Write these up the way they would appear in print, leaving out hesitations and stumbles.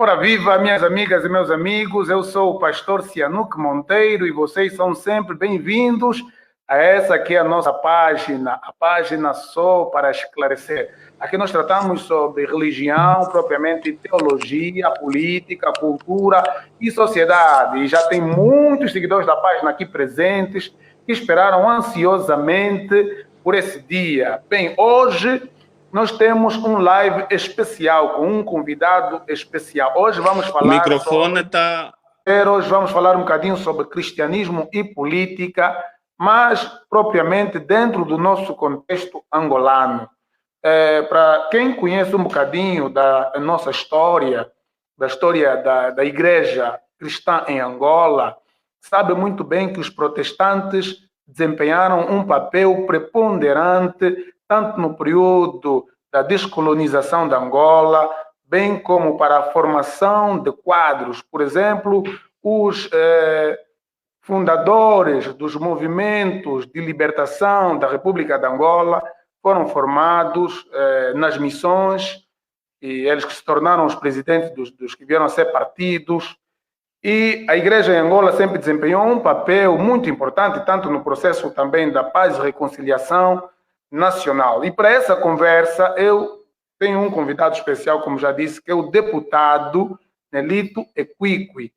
Ora viva, minhas amigas e meus amigos, eu sou o pastor Cianuque Monteiro e vocês são sempre bem-vindos a essa que é a nossa página, a página Só para Esclarecer. Aqui nós tratamos sobre religião, propriamente teologia, política, cultura e sociedade. E já tem muitos seguidores da página aqui presentes que esperaram ansiosamente por esse dia. Bem, hoje nós temos um live especial com um convidado especial. Hoje vamos falar. O microfone está. Hoje vamos falar um bocadinho sobre cristianismo e política, mas propriamente dentro do nosso contexto angolano. Para quem conhece um bocadinho da nossa história, da história da igreja cristã em Angola, sabe muito bem que os protestantes desempenharam um papel preponderante tanto no período da descolonização da Angola, bem como para a formação de quadros. Por exemplo, os fundadores dos movimentos de libertação da República de Angola foram formados nas missões, e eles que se tornaram os presidentes dos que vieram a ser partidos. E a Igreja em Angola sempre desempenhou um papel muito importante, tanto no processo também da paz e reconciliação nacional. E para essa conversa, eu tenho um convidado especial, como já disse, que é o deputado Nelito Equiqui.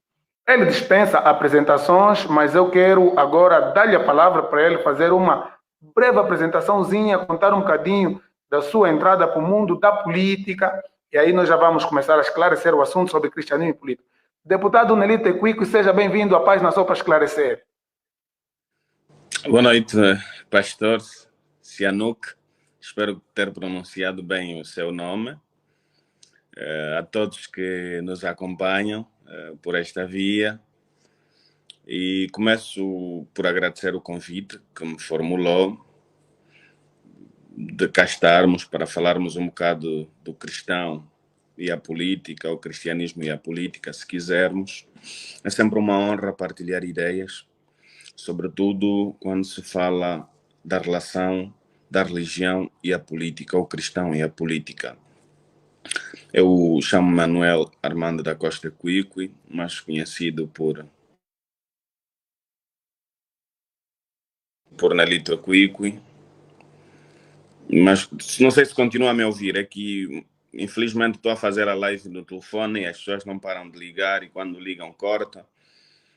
Ele dispensa apresentações, mas eu quero agora dar-lhe a palavra para ele fazer uma breve apresentaçãozinha, contar um bocadinho da sua entrada para o mundo da política, e aí nós já vamos começar a esclarecer o assunto sobre cristianismo e política. Deputado Nelito Equiqui, seja bem-vindo à página Só para Esclarecer. Boa noite, pastor Cianuque. Espero ter pronunciado bem o seu nome. A todos que nos acompanham por esta via. E começo por agradecer o convite que me formulou de cá estarmos para falarmos um bocado do cristão e a política, o cristianismo e a política, se quisermos. É sempre uma honra partilhar ideias, sobretudo quando se fala da relação da religião e a política, o cristão e a política. Eu chamo Manuel Armando da Costa Equiqui, mais conhecido por Nelito Equiqui. Mas não sei se continua a me ouvir, é que infelizmente estou a fazer a live no telefone e as pessoas não param de ligar e quando ligam corta.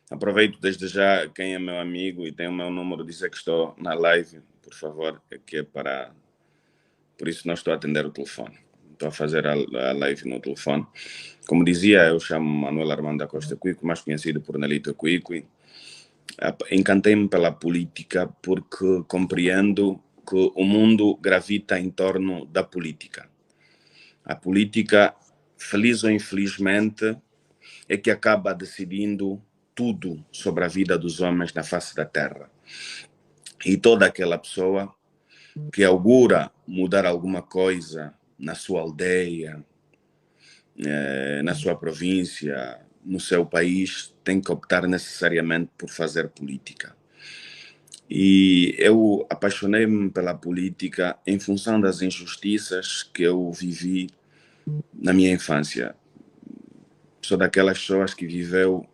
Aproveito desde já, quem é meu amigo e tem o meu número, dizer que estou na live, por favor, que é para... Por isso não estou a atender o telefone. Estou a fazer a live no telefone. Como dizia, eu chamo Manuel Armando da Costa Equiqui, mais conhecido por Nelito Equiqui. Encantei-me pela política porque compreendo que o mundo gravita em torno da política. A política, feliz ou infelizmente, é que acaba decidindo tudo sobre a vida dos homens na face da terra. E toda aquela pessoa que augura mudar alguma coisa na sua aldeia, na sua província, no seu país, tem que optar necessariamente por fazer política. E eu apaixonei-me pela política em função das injustiças que eu vivi na minha infância. Sou daquelas pessoas que viveu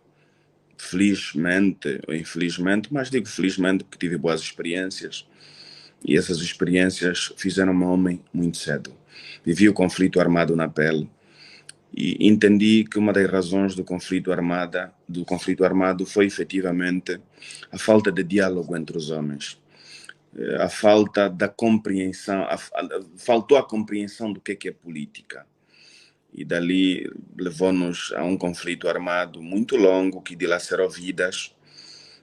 felizmente ou infelizmente, mas digo felizmente porque tive boas experiências e essas experiências fizeram-me homem muito cedo. Vivi o conflito armado na pele e entendi que uma das razões do conflito armado foi efetivamente a falta de diálogo entre os homens, a falta da compreensão, faltou a compreensão do que é política. E dali levou-nos a um conflito armado muito longo que dilacerou vidas.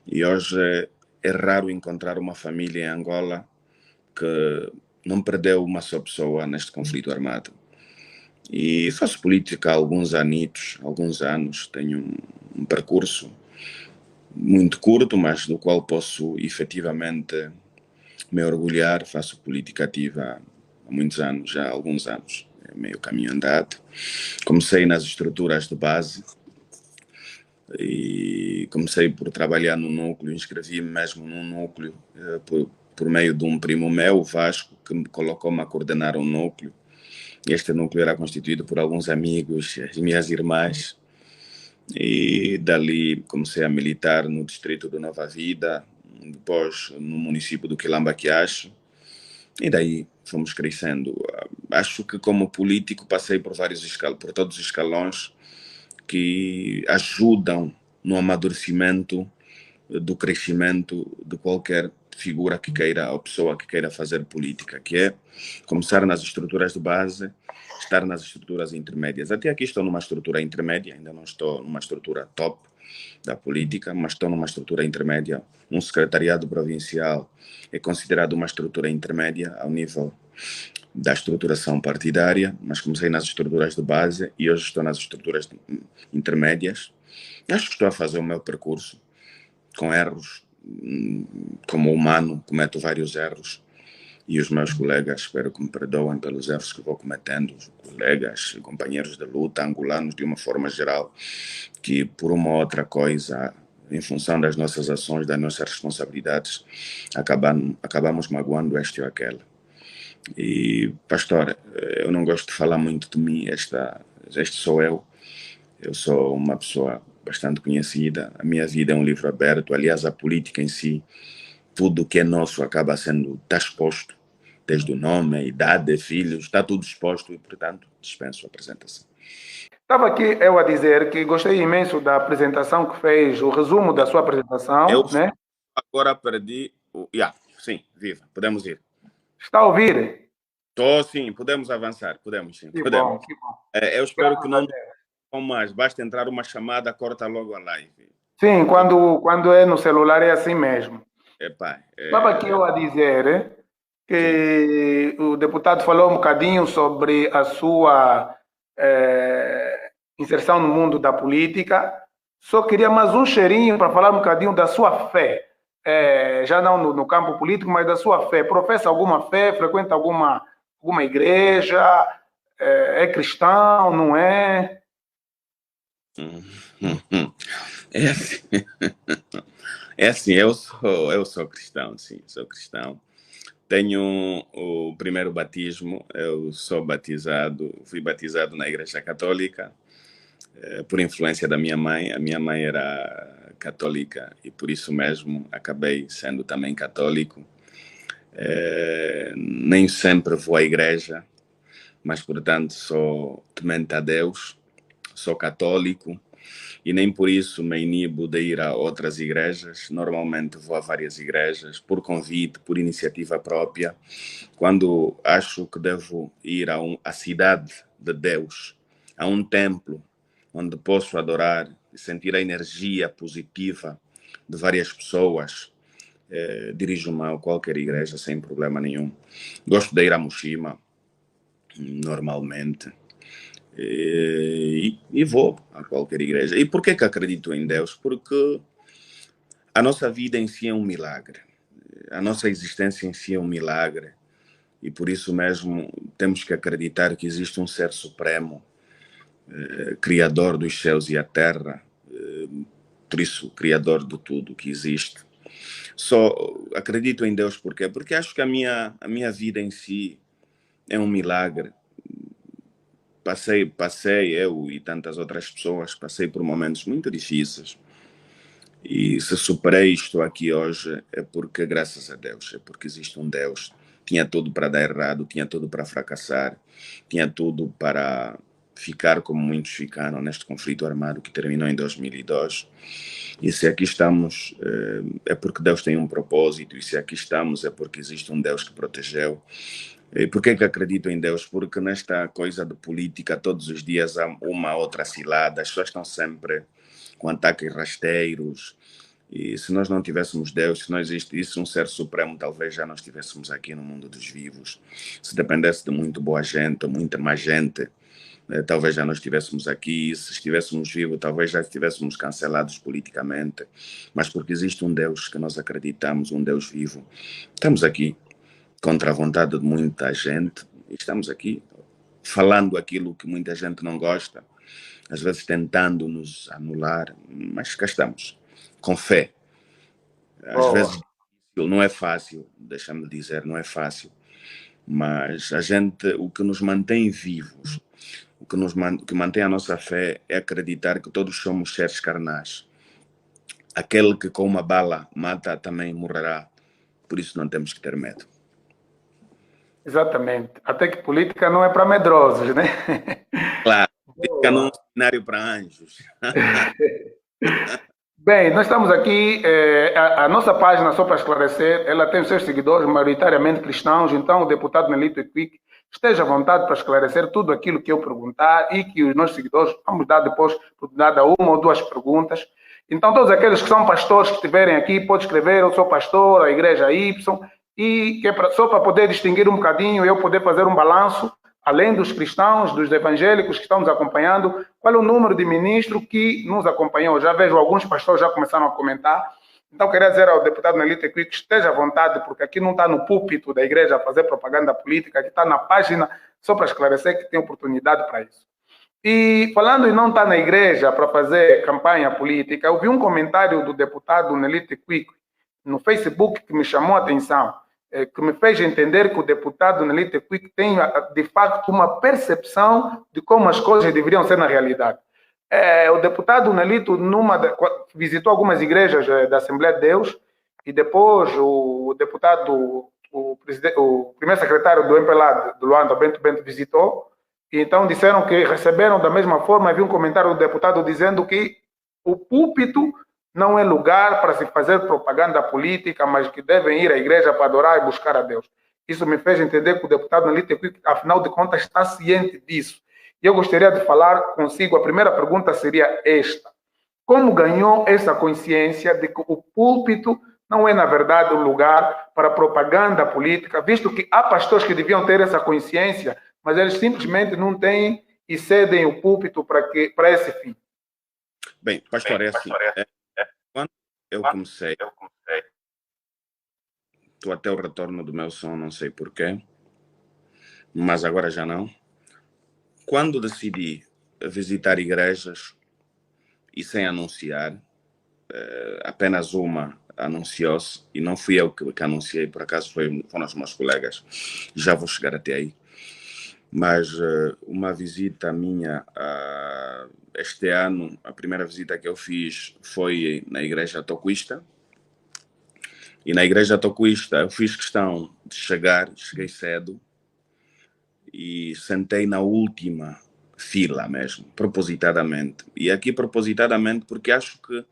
E hoje é raro encontrar uma família em Angola que não perdeu uma só pessoa neste conflito armado. E faço política há alguns anos. Tenho um percurso muito curto, mas do qual posso efetivamente me orgulhar. Faço política ativa há muitos anos, já há alguns anos. É meio caminho andado. Comecei nas estruturas de base e comecei por trabalhar no núcleo, inscrevi-me mesmo num núcleo por meio de um primo meu, o Vasco, que me colocou-me a coordenar um núcleo. Este núcleo era constituído por alguns amigos, as minhas irmãs, e dali comecei a militar no distrito do Nova Vida, depois no município do Quilamba-Quiacho, e daí fomos crescendo. Acho que como político passei por por todos os escalões que ajudam no amadurecimento do crescimento de qualquer figura que queira, ou pessoa que queira fazer política, que é começar nas estruturas de base, estar nas estruturas intermédias. Até aqui estou numa estrutura intermédia, ainda não estou numa estrutura top da política, mas estou numa estrutura intermédia. Um secretariado provincial é considerado uma estrutura intermédia ao nível da estruturação partidária, mas comecei nas estruturas de base e hoje estou nas estruturas intermédias. Acho que estou a fazer o meu percurso com erros. Como humano, cometo vários erros e os meus colegas espero que me perdoem pelos erros que vou cometendo, colegas, companheiros de luta, angolanos de uma forma geral, que por uma ou outra coisa, em função das nossas ações, das nossas responsabilidades, acabamos magoando este ou aquele. E, pastor, eu não gosto de falar muito de mim, este sou eu. Eu sou uma pessoa bastante conhecida, a minha vida é um livro aberto, aliás, a política em si, tudo que é nosso acaba sendo, está exposto, desde o nome, a idade, filhos, está tudo exposto e, portanto, dispenso a apresentação. Estava aqui eu a dizer que gostei imenso da apresentação que fez, o resumo da sua Eu apresentação, né? agora perdi o... sim, viva, podemos ir. Está a ouvir? Estou sim, podemos avançar, podemos sim, Que podemos. bom, que bom. Eu espero que não com mais, basta entrar uma chamada, corta logo a live. Sim, quando é no celular é assim mesmo. Epá, Estava aqui eu a dizer sim. que o deputado falou um bocadinho sobre a sua inserção no mundo da política. Só queria mais um cheirinho para falar um bocadinho da sua fé. Já não no campo político, mas da sua fé. Professa alguma fé? Frequenta alguma igreja? É cristão? Não é? É assim, é assim, eu sou cristão, sim, sou cristão. Tenho o primeiro batismo, eu sou batizado, fui batizado na Igreja Católica, por influência da minha mãe. A minha mãe era católica e por isso mesmo acabei sendo também católico. Nem sempre vou à igreja, mas portanto sou temente a Deus, sou católico e nem por isso me inibo de ir a outras igrejas. Normalmente vou a várias igrejas por convite, por iniciativa própria, quando acho que devo ir à cidade de Deus, a um templo onde posso adorar e sentir a energia positiva de várias pessoas. Dirijo-me a qualquer igreja sem problema nenhum. Gosto de ir a Moshima, normalmente. E vou a qualquer igreja. E por que acredito em Deus? Porque a nossa vida em si é um milagre. A nossa existência em si é um milagre. E por isso mesmo temos que acreditar que existe um ser supremo, criador dos céus e a terra, por isso, criador de tudo que existe. Só acredito em Deus por quê? Porque acho que a minha vida em si é um milagre. Passei, eu e tantas outras pessoas, passei por momentos muito difíceis. E se superei isto aqui hoje é porque, graças a Deus, é porque existe um Deus. Tinha tudo para dar errado, tinha tudo para fracassar, tinha tudo para ficar como muitos ficaram neste conflito armado que terminou em 2002. E se aqui estamos, é porque Deus tem um propósito, e se aqui estamos é porque existe um Deus que protegeu. E por que acredito em Deus? Porque nesta coisa de política, todos os dias há uma outra cilada, as pessoas estão sempre com ataques rasteiros. E se nós não tivéssemos Deus, se não existisse um ser supremo, talvez já não estivéssemos aqui no mundo dos vivos. Se dependesse de muito boa gente, ou muita má gente, talvez já não estivéssemos aqui. Se estivéssemos vivos, talvez já estivéssemos cancelados politicamente. Mas porque existe um Deus que nós acreditamos, um Deus vivo, estamos aqui contra a vontade de muita gente. E estamos aqui falando aquilo que muita gente não gosta, às vezes tentando nos anular, mas cá estamos, com fé. Às vezes Boa. não é fácil, deixa-me dizer, não é fácil, Mas a gente, o que nos mantém vivos, o que mantém a nossa fé é acreditar que todos somos seres carnais. Aquele que com uma bala mata também morrerá. Por isso não temos que ter medo. Exatamente. Até que política não é para medrosos, né? Claro, fica num Boa. cenário para anjos. Bem, nós estamos aqui, a nossa página, só para esclarecer, ela tem os seus seguidores maioritariamente cristãos, então o deputado Nelito Equique esteja à vontade para esclarecer tudo aquilo que eu perguntar e que os nossos seguidores vamos dar depois oportunidade a uma ou duas perguntas. Então, todos aqueles que são pastores que estiverem aqui, pode escrever, eu sou pastor, a igreja Y, e que é só para poder distinguir um bocadinho, eu poder fazer um balanço, além dos cristãos, dos evangélicos que estão nos acompanhando, qual é o número de ministros que nos acompanhou? Já vejo alguns pastores já começaram a comentar. Então, queria dizer ao deputado Nelito Equique que esteja à vontade, porque aqui não está no púlpito da igreja a fazer propaganda política, aqui está na página, só para esclarecer que tem oportunidade para isso. E falando em não estar na igreja para fazer campanha política, eu vi um comentário do deputado Nelito Equique no Facebook que me chamou a atenção, que me fez entender que o deputado Nelito Equique tem, de facto, uma percepção de como as coisas deveriam ser na realidade. O deputado Nelito visitou algumas igrejas da Assembleia de Deus e depois o deputado, o primeiro secretário do MPLA, do Luanda, Bento Bento, visitou e então disseram que receberam da mesma forma. Havia um comentário do deputado dizendo que o púlpito não é lugar para se fazer propaganda política, mas que devem ir à igreja para adorar e buscar a Deus. Isso me fez entender que o deputado Nelito Equique, afinal de contas, está ciente disso. E eu gostaria de falar consigo. A primeira pergunta seria esta: como ganhou essa consciência de que o púlpito não é, na verdade, um lugar para propaganda política, visto que há pastores que deviam ter essa consciência, mas eles simplesmente não têm e cedem o púlpito para esse fim? Bem, pastor, é assim. Quando eu comecei, estou até o retorno do meu som, não sei porquê, mas agora já não. Quando decidi visitar igrejas e sem anunciar, apenas uma anunciou-se, e não fui eu que anunciei, por acaso foram os meus colegas, já vou chegar até aí. Mas uma visita minha este ano, a primeira visita que eu fiz foi na igreja toquista. E na igreja toquista eu fiz questão de cheguei cedo e sentei na última fila mesmo, propositadamente. E aqui propositadamente porque acho que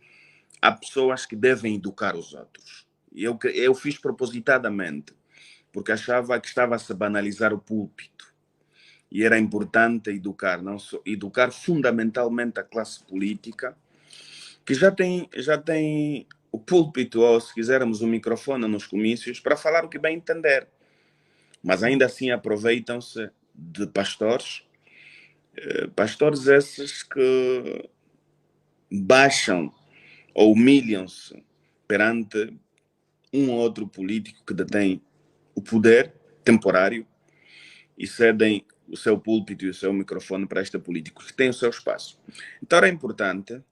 há pessoas que devem educar os outros. E eu fiz propositadamente, porque achava que estava a se banalizar o púlpito. E era importante educar, não só, educar fundamentalmente a classe política, que já tem o púlpito, ou se quisermos o microfone nos comícios, para falar o que bem entender. Mas ainda assim aproveitam-se de pastores esses que baixam ou humilham-se perante um ou outro político que detém o poder temporário e cedem o seu púlpito e o seu microfone para este político que tem o seu espaço. Então era importante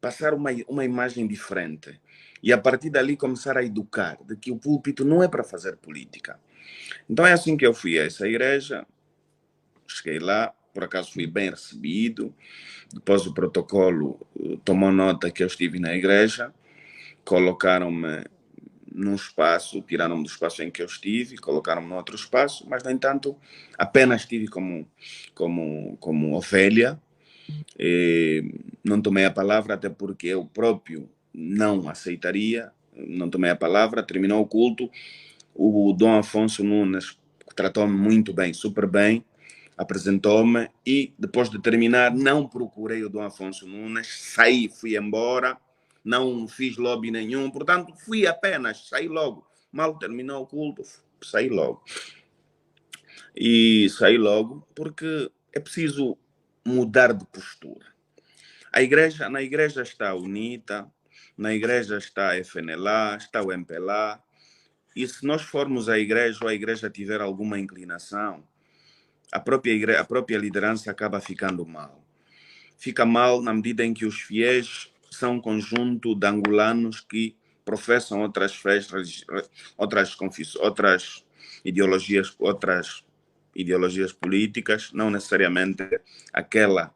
passar uma imagem diferente e a partir dali começar a educar de que o púlpito não é para fazer política. Então é assim que eu fui a essa igreja, cheguei lá, por acaso fui bem recebido, depois o protocolo tomou nota que eu estive na igreja, colocaram-me num espaço, tiraram-me do espaço em que eu estive, colocaram-me num outro espaço, mas, no entanto, apenas estive como ovelha. E não tomei a palavra, até porque eu próprio não aceitaria, não tomei a palavra. Terminou o culto, o Dom Afonso Nunes tratou-me muito bem, super bem, apresentou-me e, depois de terminar, não procurei o Dom Afonso Nunes, saí, fui embora. Não fiz lobby nenhum, portanto, fui apenas, saí logo. Mal terminou o culto, saí logo. E saí logo porque é preciso mudar de postura. Na igreja está a UNITA, na igreja está a FNLA, está o MPLA, e se nós formos à igreja ou a igreja tiver alguma inclinação, a própria liderança acaba ficando mal. Fica mal na medida em que os fiéis são um conjunto de angolanos que professam outras fés, outras outras ideologias políticas, não necessariamente aquela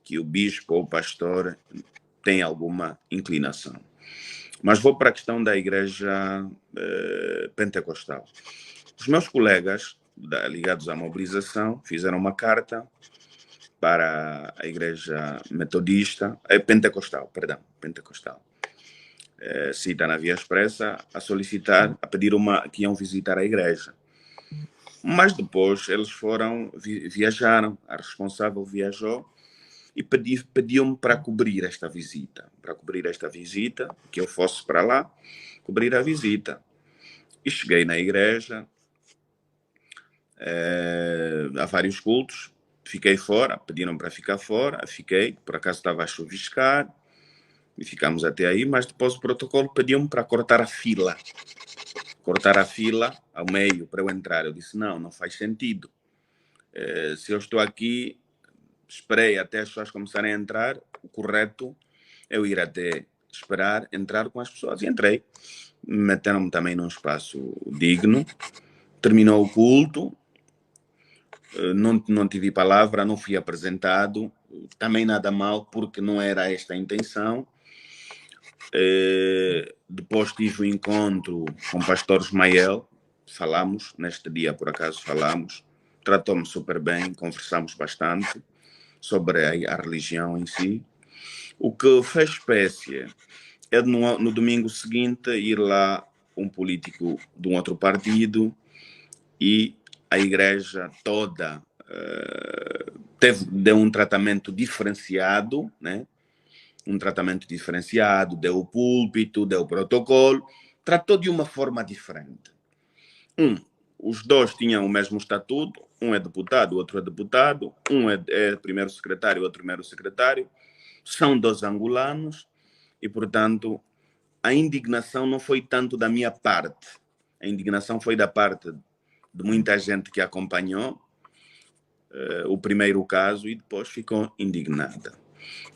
que o bispo ou o pastor tem alguma inclinação. Mas vou para a questão da igreja pentecostal. Os meus colegas ligados à mobilização fizeram uma carta para a igreja metodista, pentecostal, cita na Via Expressa, a solicitar, a pedir que iam visitar a igreja. Mas depois eles viajaram, a responsável viajou e pediu-me para cobrir esta visita. Que eu fosse para lá, cobrir a visita. E cheguei na igreja, há vários cultos, fiquei fora, pediram para ficar fora, fiquei, por acaso estava a chuviscar, e ficamos até aí, mas depois o protocolo pediu-me para cortar a fila ao meio para eu entrar. Eu disse, não faz sentido. Se eu estou aqui, esperei até as pessoas começarem a entrar, o correto é eu ir até esperar, entrar com as pessoas. E entrei. Meteram-me também num espaço digno. Terminou o culto. Não tive palavra, não fui apresentado. Também nada mal, porque não era esta a intenção. Depois tive um encontro com o pastor Ismael. Falamos, neste dia por acaso falamos. Tratou-me super bem, conversamos bastante sobre a religião em si. O que fez espécie é no domingo seguinte ir lá um político de um outro partido e a igreja toda deu um tratamento diferenciado, né? Deu o púlpito, deu o protocolo, tratou de uma forma diferente. Os dois tinham o mesmo estatuto, um é deputado, o outro é deputado, um é primeiro secretário, o outro primeiro secretário, são dois angolanos e, portanto, a indignação não foi tanto da minha parte, a indignação foi da parte de muita gente que acompanhou o primeiro caso e depois ficou indignada.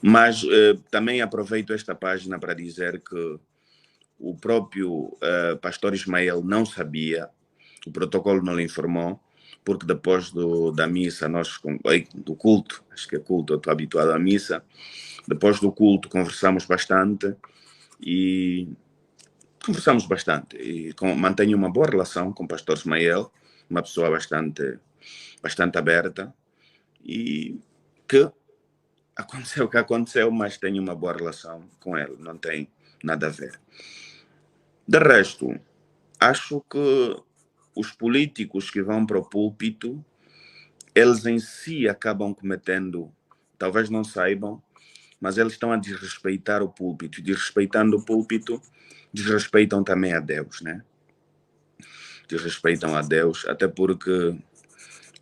Mas também aproveito esta página para dizer que o próprio pastor Ismael não sabia, o protocolo não lhe informou, porque depois da missa, do culto, acho que é culto, eu estou habituado à missa, depois do culto conversamos bastante e mantenho uma boa relação com o pastor Ismael, uma pessoa bastante aberta e que aconteceu o que aconteceu, mas tenho uma boa relação com ele, não tem nada a ver. De resto, acho que os políticos que vão para o púlpito, eles em si acabam cometendo, talvez não saibam, mas eles estão a desrespeitar o púlpito. Desrespeitando o púlpito, desrespeitam também a Deus, né? Desrespeitam a Deus, até porque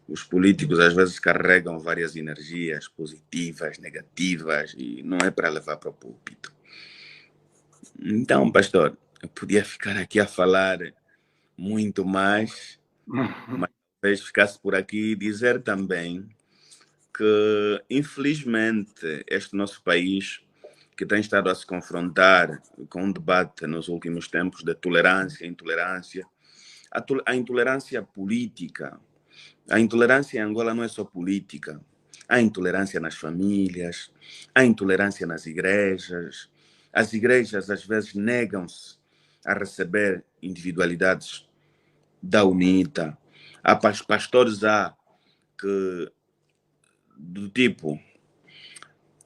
os políticos às vezes carregam várias energias positivas, negativas, e não é para levar para o púlpito. Então, pastor, eu podia ficar aqui a falar muito mais, mas talvez ficasse por aqui e dizer também que, infelizmente, este nosso país, que tem estado a se confrontar com um debate nos últimos tempos de tolerância, intolerância, a intolerância política. A intolerância em Angola não é só política. Há intolerância nas famílias, há intolerância nas igrejas. As igrejas, às vezes, negam-se a receber individualidades da UNITA. Há pastores que, do tipo,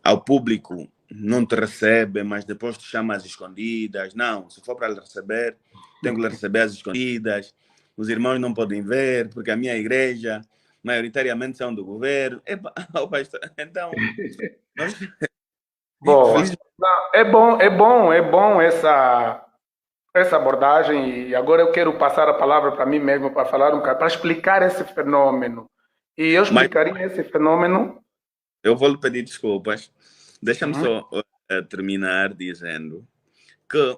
ao público não te recebe, mas depois te chama às escondidas. Não, se for para lhe receber, tenho que lhe receber às escondidas. Os irmãos não podem ver, porque a minha igreja, maioritariamente, são do governo. Pastor, então... Bom, é bom essa abordagem e agora eu quero passar a palavra para mim mesmo para falar para explicar esse fenômeno. E eu explicaria esse fenômeno. Eu vou lhe pedir desculpas. Deixa-me só terminar dizendo que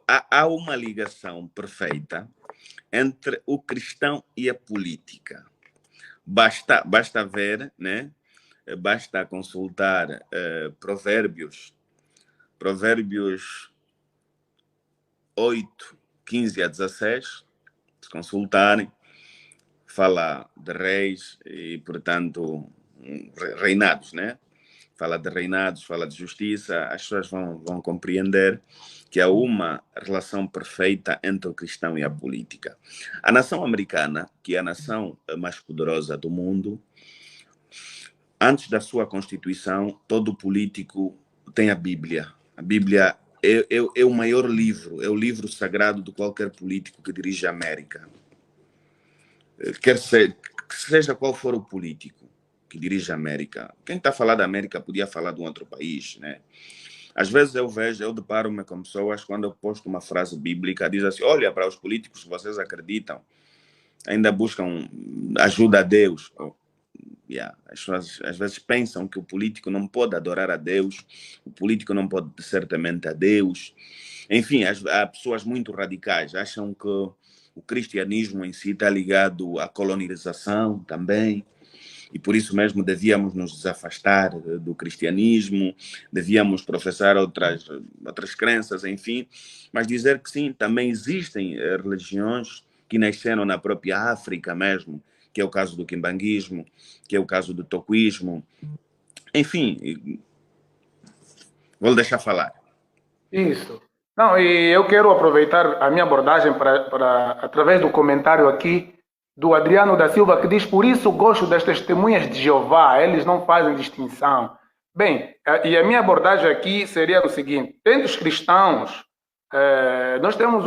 há uma ligação perfeita entre o cristão e a política. Basta ver, né? Basta consultar Provérbios 8, 15 a 16, se consultarem, fala de reis e, portanto, reinados, né? Fala de reinados, fala de justiça, as pessoas vão compreender que há uma relação perfeita entre o cristão e a política. A nação americana, que é a nação mais poderosa do mundo, antes da sua Constituição, todo político tem a Bíblia. A Bíblia é o maior livro, é o livro sagrado de qualquer político que dirige a América. Que seja qual for o político que dirige a América. Quem está a falar da América podia falar de um outro país, né? Às vezes eu deparo-me com pessoas, quando eu posto uma frase bíblica, diz assim, olha, para os políticos que vocês acreditam, ainda buscam ajuda a Deus. As pessoas às vezes pensam que o político não pode adorar a Deus, o político não pode ser temente a Deus. Enfim, há pessoas muito radicais, acham que o cristianismo em si está ligado à colonização também, e por isso mesmo devíamos nos desafastar do cristianismo, devíamos professar outras crenças, enfim, mas dizer que sim, também existem religiões que nasceram na própria África mesmo, que é o caso do quimbanguismo, que é o caso do toquismo, enfim, vou deixar falar. Isso. Não, e eu quero aproveitar a minha abordagem para através do comentário aqui do Adriano da Silva, que diz, por isso gosto das testemunhas de Jeová, eles não fazem distinção. Bem, e a minha abordagem aqui seria o seguinte, dentro dos cristãos, nós temos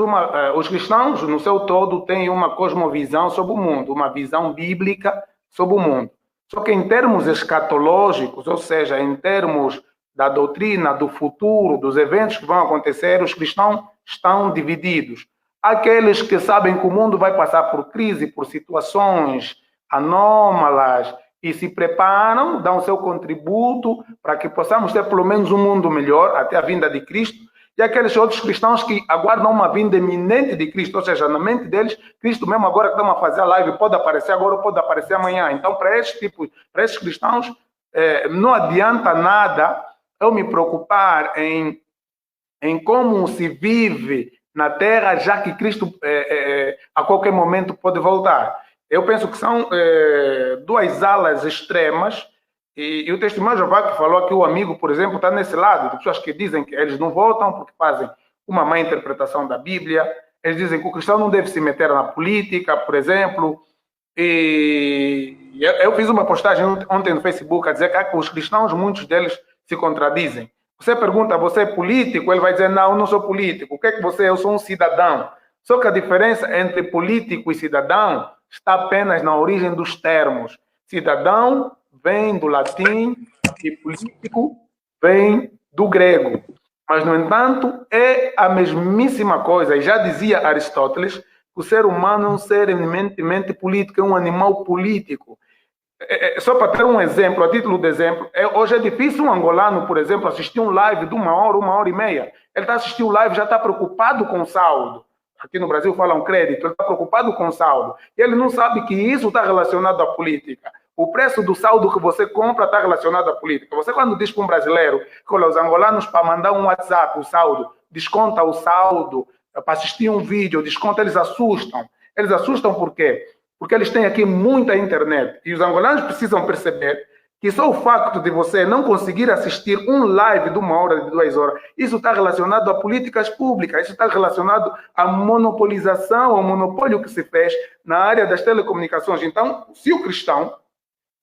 os cristãos, no seu todo, têm uma cosmovisão sobre o mundo, uma visão bíblica sobre o mundo. Só que em termos escatológicos, ou seja, em termos da doutrina, do futuro, dos eventos que vão acontecer, os cristãos estão divididos. Aqueles que sabem que o mundo vai passar por crise, por situações anômalas e se preparam, dão seu contributo para que possamos ter pelo menos um mundo melhor até a vinda de Cristo. E aqueles outros cristãos que aguardam uma vinda iminente de Cristo, ou seja, na mente deles, Cristo mesmo agora que estamos a fazer a live, pode aparecer agora ou pode aparecer amanhã. Então, para esses cristãos, não adianta nada eu me preocupar em como se vive na Terra, já que Cristo a qualquer momento pode voltar. Eu penso que são duas alas extremas, e o testemunho de Jeová que falou aqui, o amigo, por exemplo, está nesse lado, de pessoas que dizem que eles não voltam porque fazem uma má interpretação da Bíblia, eles dizem que o cristão não deve se meter na política, por exemplo, e eu fiz uma postagem ontem no Facebook a dizer que os cristãos, muitos deles se contradizem. Você pergunta, você é político? Ele vai dizer, não, eu não sou político. O que é que você é? Eu sou um cidadão. Só que a diferença entre político e cidadão está apenas na origem dos termos. Cidadão vem do latim e político vem do grego. Mas, no entanto, é a mesmíssima coisa. E já dizia Aristóteles que o ser humano é um ser eminentemente político, é um animal político. Só para ter um exemplo, a título de exemplo, hoje é difícil um angolano, por exemplo, assistir um live de 1 hora e meia. Ele está assistindo o live, já está preocupado com o saldo. Aqui no Brasil falam crédito, ele está preocupado com o saldo. E ele não sabe que isso está relacionado à política. O preço do saldo que você compra está relacionado à política. Você, quando diz para um brasileiro que olha, os angolanos, para mandar um WhatsApp, o saldo, desconta o saldo, para assistir um vídeo, desconta, eles assustam. Eles assustam por quê? Porque eles têm aqui muita internet. E os angolanos precisam perceber que só o facto de você não conseguir assistir um live de 1 hora, de 2 horas, isso está relacionado a políticas públicas, isso está relacionado à monopolização, ao monopólio que se fez na área das telecomunicações. Então, se o cristão,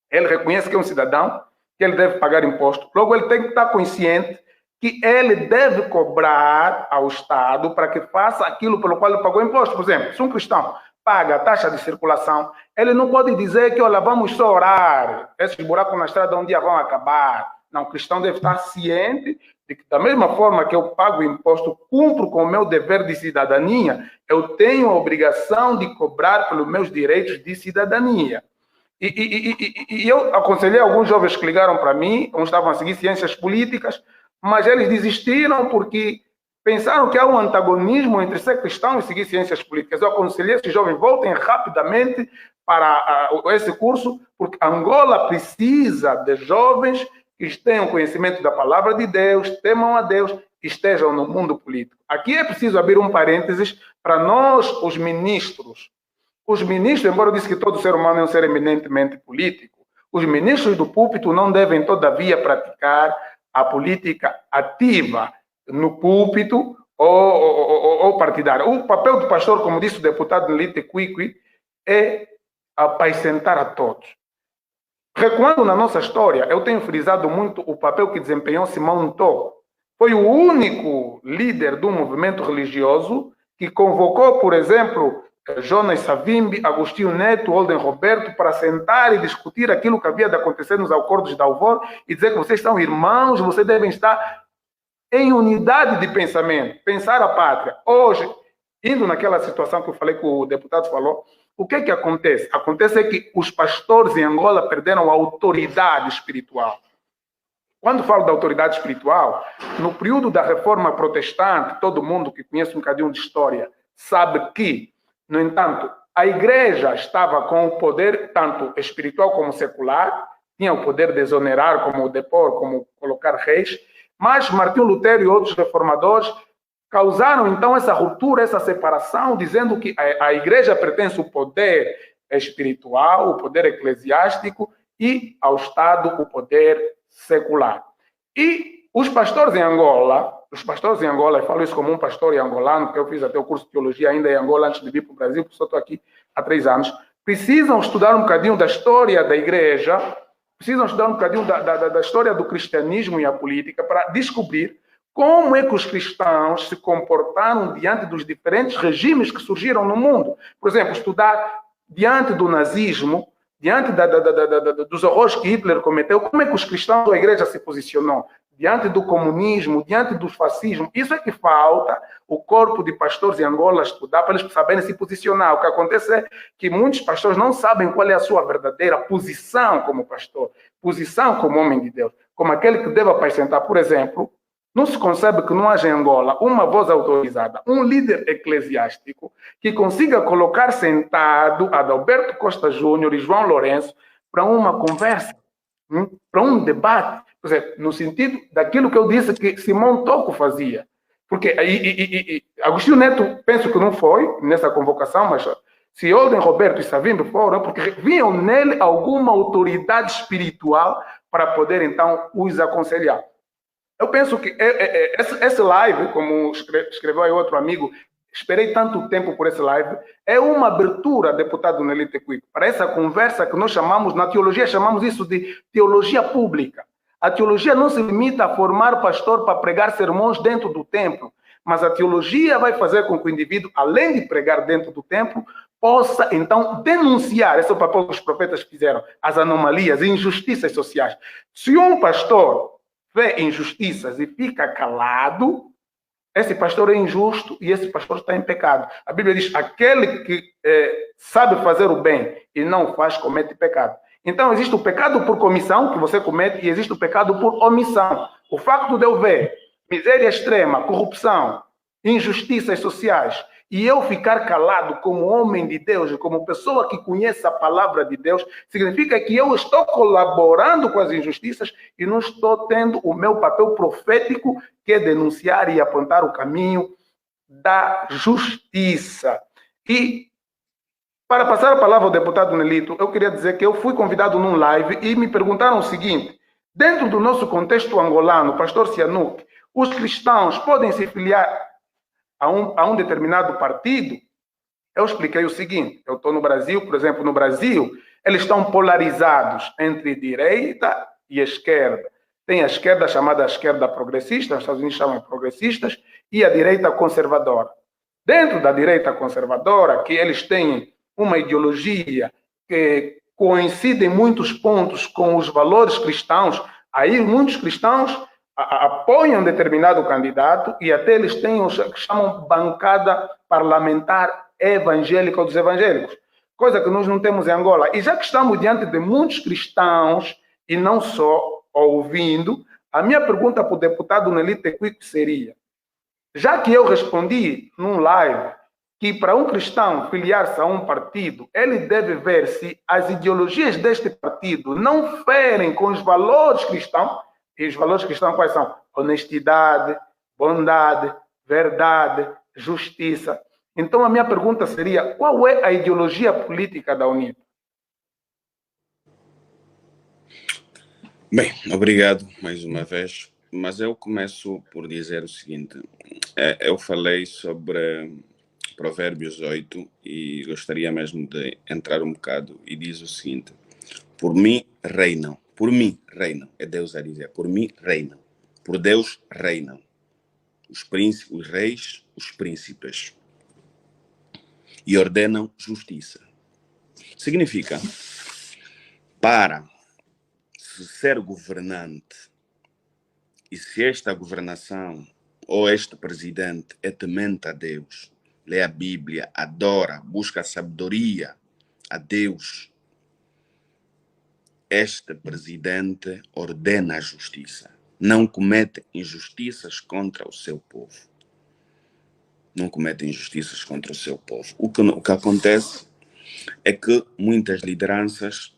ele reconhece que é um cidadão, que ele deve pagar imposto, logo ele tem que estar consciente que ele deve cobrar ao Estado para que faça aquilo pelo qual ele pagou imposto. Por exemplo, se um cristão paga a taxa de circulação, ele não pode dizer que, olha, vamos só orar, esses buracos na estrada um dia vão acabar. Não, o cristão deve estar ciente de que, da mesma forma que eu pago imposto, cumpro com o meu dever de cidadania, eu tenho a obrigação de cobrar pelos meus direitos de cidadania. E eu aconselhei alguns jovens que ligaram para mim, uns estavam a seguir ciências políticas, mas eles desistiram porque pensaram que há um antagonismo entre ser cristão e seguir ciências políticas. Eu aconselhei esses jovens, voltem rapidamente para esse curso, porque Angola precisa de jovens que tenham conhecimento da palavra de Deus, temam a Deus e estejam no mundo político. Aqui é preciso abrir um parênteses para nós, os ministros Os ministros, embora eu disse que todo ser humano é um ser eminentemente político, os ministros do púlpito não devem, todavia, praticar a política ativa no púlpito ou partidária. O papel do pastor, como disse o deputado Nelito Quiqui, é apacentar a todos. Recuando na nossa história, eu tenho frisado muito o papel que desempenhou Simão Ntô. Foi o único líder do movimento religioso que convocou, por exemplo, Jonas Savimbi, Agostinho Neto, Holden Roberto, para sentar e discutir aquilo que havia de acontecer nos acordos de Alvor e dizer que vocês são irmãos, vocês devem estar em unidade de pensamento, pensar a pátria. Hoje, indo naquela situação que eu falei que o deputado falou, o que acontece? Acontece que os pastores em Angola perderam a autoridade espiritual. Quando falo da autoridade espiritual, no período da reforma protestante, todo mundo que conhece um bocadinho de história sabe que, no entanto, a igreja estava com o poder tanto espiritual como secular, tinha o poder de exonerar, como depor, como colocar reis, mas Martinho Lutero e outros reformadores causaram então essa ruptura, essa separação, dizendo que a igreja pertence ao poder espiritual, o poder eclesiástico, e ao Estado o poder secular. E os pastores em Angola, eu falo isso como um pastor angolano, porque eu fiz até o curso de teologia ainda em Angola antes de vir para o Brasil, porque só estou aqui há 3 anos, precisam estudar um bocadinho da história da igreja, precisam estudar um bocadinho da história do cristianismo e a política para descobrir como é que os cristãos se comportaram diante dos diferentes regimes que surgiram no mundo. Por exemplo, estudar diante do nazismo, diante dos horrores que Hitler cometeu, como é que os cristãos da igreja se posicionou? Diante do comunismo, diante do fascismo. Isso é que falta o corpo de pastores em Angola estudar para eles saberem se posicionar. O que acontece é que muitos pastores não sabem qual é a sua verdadeira posição como pastor, posição como homem de Deus, como aquele que deve apacentar. Por exemplo, não se concebe que não haja em Angola uma voz autorizada, um líder eclesiástico que consiga colocar sentado Adalberto Costa Júnior e João Lourenço para uma conversa, para um debate, por exemplo, no sentido daquilo que eu disse que Simão Toco fazia. Porque Agostinho Neto, penso que não foi nessa convocação, mas se Holden Roberto e Savimbi foram, porque viam nele alguma autoridade espiritual para poder, então, os aconselhar. Eu penso que esse live, como escreveu aí outro amigo, esperei tanto tempo por esse live, é uma abertura, deputado Nelito Quiqui, para essa conversa que nós chamamos, na teologia, chamamos isso de teologia pública. A teologia não se limita a formar pastor para pregar sermões dentro do templo, mas a teologia vai fazer com que o indivíduo, além de pregar dentro do templo, possa, então, denunciar, esse é o papel que os profetas fizeram, as anomalias, injustiças sociais. Se um pastor vê injustiças e fica calado, esse pastor é injusto e esse pastor está em pecado. A Bíblia diz, aquele que sabe fazer o bem e não faz, comete pecado. Então, existe o pecado por comissão, que você comete, e existe o pecado por omissão. O facto de eu ver miséria extrema, corrupção, injustiças sociais, e eu ficar calado como homem de Deus, como pessoa que conhece a palavra de Deus, significa que eu estou colaborando com as injustiças e não estou tendo o meu papel profético, que é denunciar e apontar o caminho da justiça. E, para passar a palavra ao deputado Nelito, eu queria dizer que eu fui convidado num live e me perguntaram o seguinte, dentro do nosso contexto angolano, pastor Sihanouk, os cristãos podem se filiar a um determinado partido? Eu expliquei o seguinte, eu estou no Brasil, por exemplo, no Brasil, eles estão polarizados entre direita e esquerda. Tem a esquerda chamada esquerda progressista, os Estados Unidos chamam progressistas, e a direita conservadora. Dentro da direita conservadora, que eles têm uma ideologia que coincide em muitos pontos com os valores cristãos, aí muitos cristãos apoiam determinado candidato e até eles têm o que chamam bancada parlamentar evangélica ou dos evangélicos, coisa que nós não temos em Angola. E já que estamos diante de muitos cristãos e não só ouvindo, a minha pergunta para o deputado Nelito Quiqui seria, já que eu respondi num live que para um cristão filiar-se a um partido, ele deve ver se as ideologias deste partido não ferem com os valores cristãos. E os valores cristãos quais são? Honestidade, bondade, verdade, justiça. Então, a minha pergunta seria, qual é a ideologia política da UNITA? Bem, obrigado mais uma vez. Mas eu começo por dizer o seguinte. Eu falei sobre Provérbios 8 e gostaria mesmo de entrar um bocado e diz o seguinte. Por mim reinam. Por mim reinam. É Deus a dizer. Por mim reinam. Por Deus reinam. Os príncipes, os reis, os príncipes. E ordenam justiça. Significa, para se ser governante e se esta governação ou este presidente é temente a Deus, lê a Bíblia, adora, busca a sabedoria a Deus, este presidente ordena a justiça. Não comete injustiças contra o seu povo. Não comete injustiças contra o seu povo. O que acontece é que muitas lideranças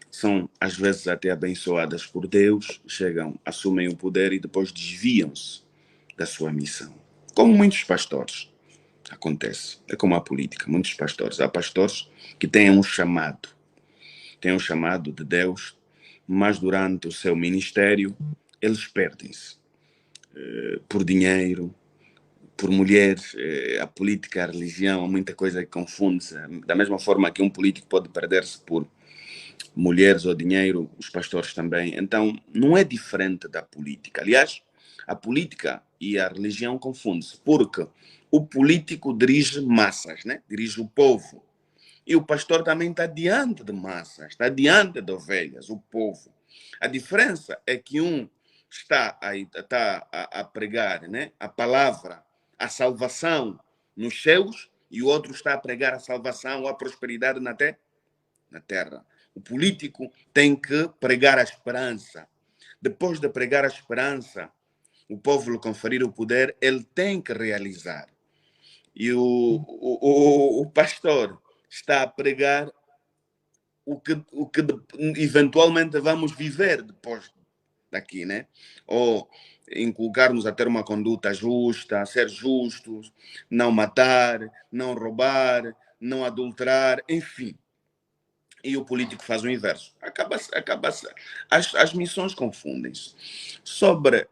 são, às vezes, até abençoadas por Deus, chegam, assumem o poder e depois desviam-se da sua missão. Como muitos pastores acontece. É como a política. Muitos pastores. Há pastores que têm um chamado de Deus, mas durante o seu ministério eles perdem-se por dinheiro, por mulheres. A política, a religião, há muita coisa que confunde-se. Da mesma forma que um político pode perder-se por mulheres ou dinheiro, os pastores também. Então, não é diferente da política. Aliás, a política e a religião confundem-se, porque o político dirige massas, né? Dirige o povo. E o pastor também está diante de massas, está diante de ovelhas, o povo. A diferença é que um está a pregar, né? A palavra, a salvação nos céus, e o outro está a pregar a salvação ou a prosperidade na terra. O político tem que pregar a esperança. Depois de pregar a esperança, o povo lhe conferir o poder, ele tem que realizar. E o pastor está a pregar o que eventualmente vamos viver depois daqui, né? Ou inculcar-nos a ter uma conduta justa, a ser justos, não matar, não roubar, não adulterar, enfim. E o político faz o inverso. As missões confundem-se. Sobre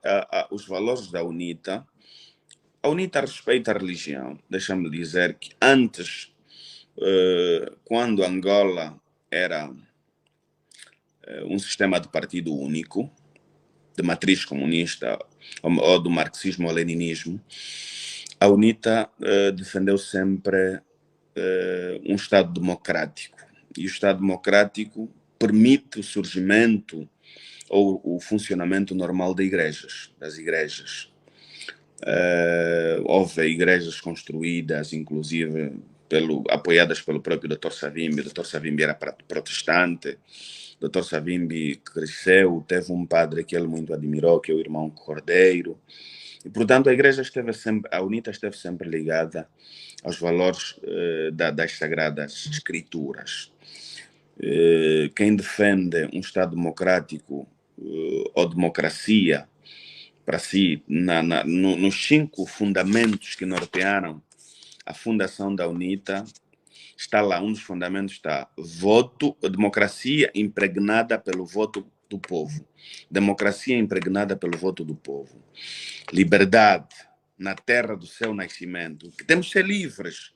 os valores da UNITA, a UNITA respeita a religião. Deixa-me dizer que antes, quando Angola era um sistema de partido único, de matriz comunista ou do marxismo-leninismo, a UNITA defendeu sempre um Estado democrático. E o Estado democrático permite o surgimento ou o funcionamento normal das igrejas. Houve igrejas construídas, inclusive apoiadas pelo próprio Dr. Savimbi. O Dr. Savimbi era protestante. O Dr. Savimbi cresceu, teve um padre que ele muito admirou, que é o irmão Cordeiro. E, portanto, a UNITA esteve sempre ligada aos valores das Sagradas Escrituras. Quem defende um Estado democrático ou democracia para si, nos 5 fundamentos que nortearam a fundação da UNITA, está lá, um dos fundamentos está democracia impregnada pelo voto do povo. Democracia impregnada pelo voto do povo. Liberdade na terra do seu nascimento. Que temos que ser livres.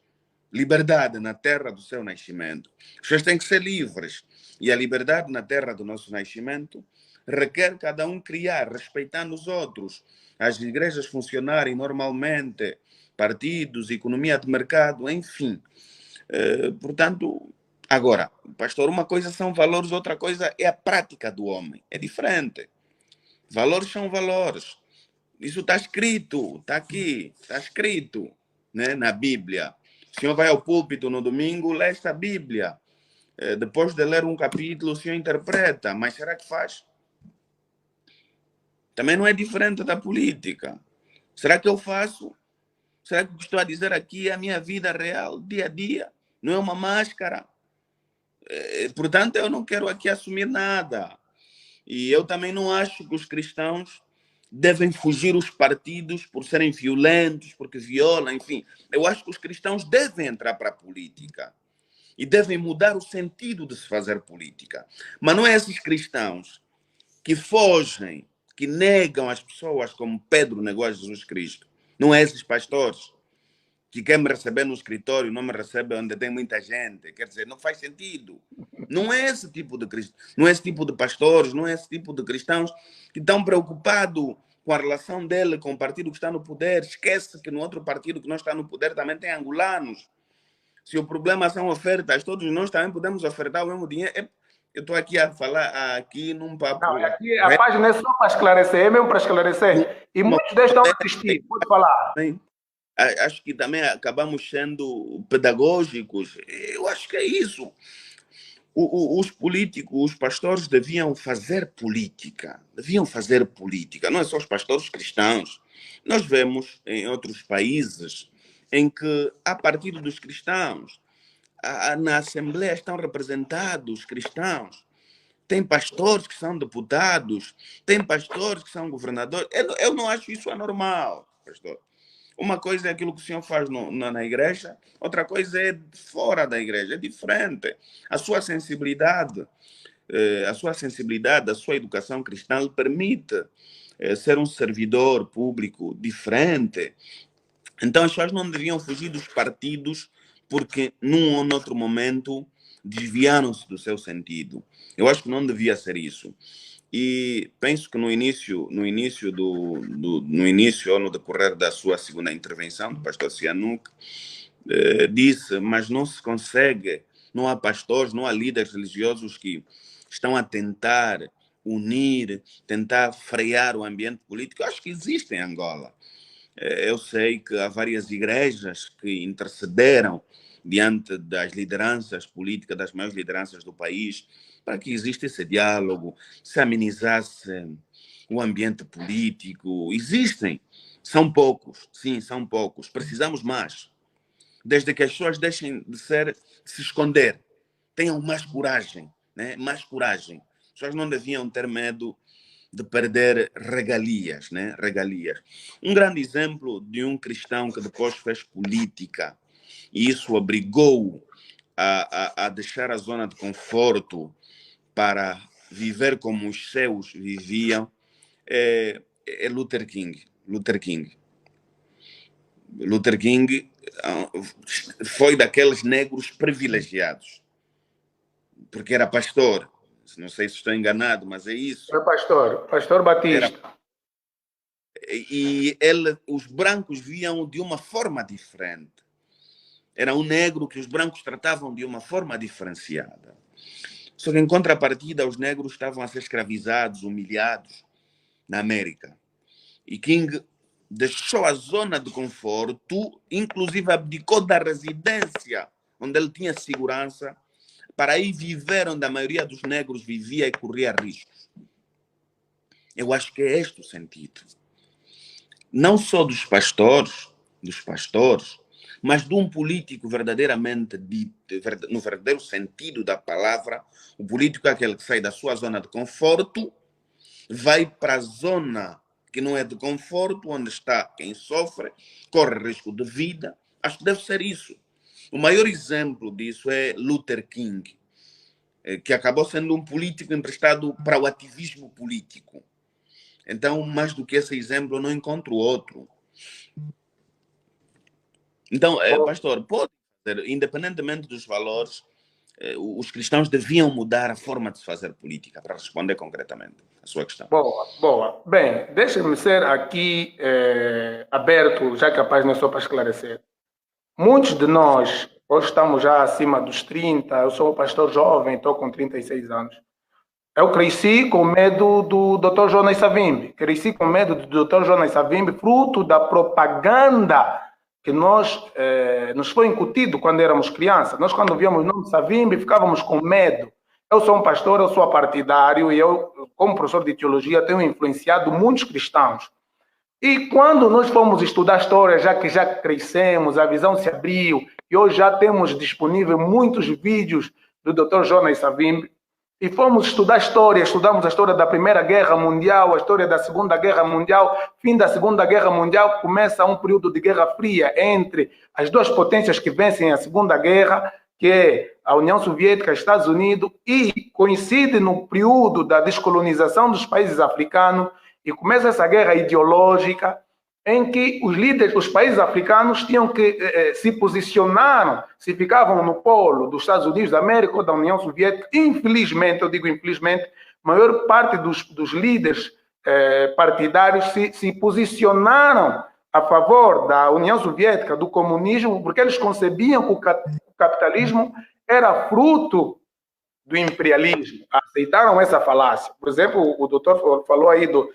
Liberdade na terra do seu nascimento. As pessoas têm que ser livres. E a liberdade na terra do nosso nascimento requer cada um criar, respeitando os outros. As igrejas funcionarem normalmente, partidos, economia de mercado, enfim. Portanto, agora, pastor, uma coisa são valores, outra coisa é a prática do homem. É diferente. Valores são valores. Isso está escrito, está aqui, está escrito, né, na Bíblia. O senhor vai ao púlpito no domingo, lê esta Bíblia. Depois de ler um capítulo, o senhor interpreta. Mas será que faz? Também não é diferente da política. Será que eu faço? Será que o que estou a dizer aqui é a minha vida real, dia a dia? Não é uma máscara? Portanto, eu não quero aqui assumir nada. E eu também não acho que os cristãos devem fugir os partidos por serem violentos, porque violam, enfim. Eu acho que os cristãos devem entrar para a política e devem mudar o sentido de se fazer política. Mas não é esses cristãos que fogem, que negam as pessoas como Pedro negou a Jesus Cristo. Não é esses pastores que quer me receber no escritório, não me recebe onde tem muita gente. Quer dizer, não faz sentido. Não é esse tipo de não é esse tipo de pastores, não é esse tipo de cristãos que estão preocupados com a relação dele com o partido que está no poder. Esquece que no outro partido que não está no poder também tem angolanos. Se o problema são ofertas, todos nós também podemos ofertar o mesmo dinheiro. Eu estou aqui a falar aqui num papo. Não, aqui a página é só para esclarecer, é mesmo para esclarecer. E muitos deles estão a assistir, pode falar. Acho que também acabamos sendo pedagógicos. Eu acho que é isso. Os políticos, os pastores deviam fazer política. Deviam fazer política. Não é só os pastores cristãos. Nós vemos em outros países em que, a partir dos cristãos, na Assembleia estão representados cristãos. Tem pastores que são deputados, tem pastores que são governadores. Eu não acho isso anormal, pastor. Uma coisa é aquilo que o senhor faz na igreja, outra coisa é fora da igreja, é diferente. A sua sensibilidade, a sua educação cristã lhe permite ser um servidor público diferente. Então as pessoas não deviam fugir dos partidos porque num ou noutro momento desviaram-se do seu sentido. Eu acho que não devia ser isso. E penso que no início ou no decorrer da sua segunda intervenção, do pastor Sihanouk, disse, mas não se consegue, não há pastores, não há líderes religiosos que estão a tentar unir, tentar frear o ambiente político. Eu acho que existe em Angola. Eu sei que há várias igrejas que intercederam diante das lideranças políticas, das maiores lideranças do país, para que exista esse diálogo, se amenizasse o ambiente político. Existem. São poucos. Sim, são poucos. Precisamos mais. Desde que as pessoas deixem de se esconder. Tenham mais coragem. Né? Mais coragem. As pessoas não deviam ter medo de perder regalias, né? Regalias. Um grande exemplo de um cristão que depois fez política e isso obrigou a deixar a zona de conforto para viver como os seus viviam, é Luther King. Luther King foi daqueles negros privilegiados, porque era pastor. Não sei se estou enganado, mas é isso. Foi pastor Batista. E os brancos viam de uma forma diferente. Era um negro que os brancos tratavam de uma forma diferenciada. Só que, em contrapartida, os negros estavam a ser escravizados, humilhados na América. E King deixou a zona de conforto, inclusive abdicou da residência, onde ele tinha segurança, para ir viver onde a maioria dos negros vivia e corria riscos. Eu acho que é este o sentido. Não só dos pastores, mas de um político verdadeiramente, no verdadeiro sentido da palavra. O político é aquele que sai da sua zona de conforto, vai para a zona que não é de conforto, onde está quem sofre, corre risco de vida. Acho que deve ser isso. O maior exemplo disso é Luther King, que acabou sendo um político emprestado para o ativismo político. Então, mais do que esse exemplo, eu não encontro outro. Então, pastor, pode ser, independentemente dos valores, os cristãos deviam mudar a forma de se fazer política, para responder concretamente a sua questão. Boa. Bem, deixe-me ser aqui aberto, já que a página é só para esclarecer. Muitos de nós, hoje estamos já acima dos 30, eu sou um pastor jovem, estou com 36 anos. Eu cresci com medo do Dr. Jonas Savimbi. Cresci com medo do Dr. Jonas Savimbi, fruto da propaganda que nos foi incutido quando éramos crianças. Nós, quando víamos o nome Savimbi, ficávamos com medo. Eu sou um pastor, eu sou apartidário e eu, como professor de teologia, tenho influenciado muitos cristãos. E quando nós fomos estudar história, já que já crescemos, a visão se abriu, e hoje já temos disponível muitos vídeos do Dr. Jonas Savimbi, E fomos estudar história, estudamos a história da Primeira Guerra Mundial, a história da Segunda Guerra Mundial. Fim da Segunda Guerra Mundial, começa um período de Guerra Fria entre as duas potências que vencem a Segunda Guerra, que é a União Soviética e Estados Unidos, e coincide no período da descolonização dos países africanos, e começa essa guerra ideológica, em que os líderes dos países africanos tinham que se posicionar, se ficavam no polo dos Estados Unidos da América ou da União Soviética. Infelizmente, eu digo infelizmente, a maior parte dos líderes partidários se posicionaram a favor da União Soviética, do comunismo, porque eles concebiam que o capitalismo era fruto do imperialismo. Aceitaram essa falácia. Por exemplo, o doutor falou aí do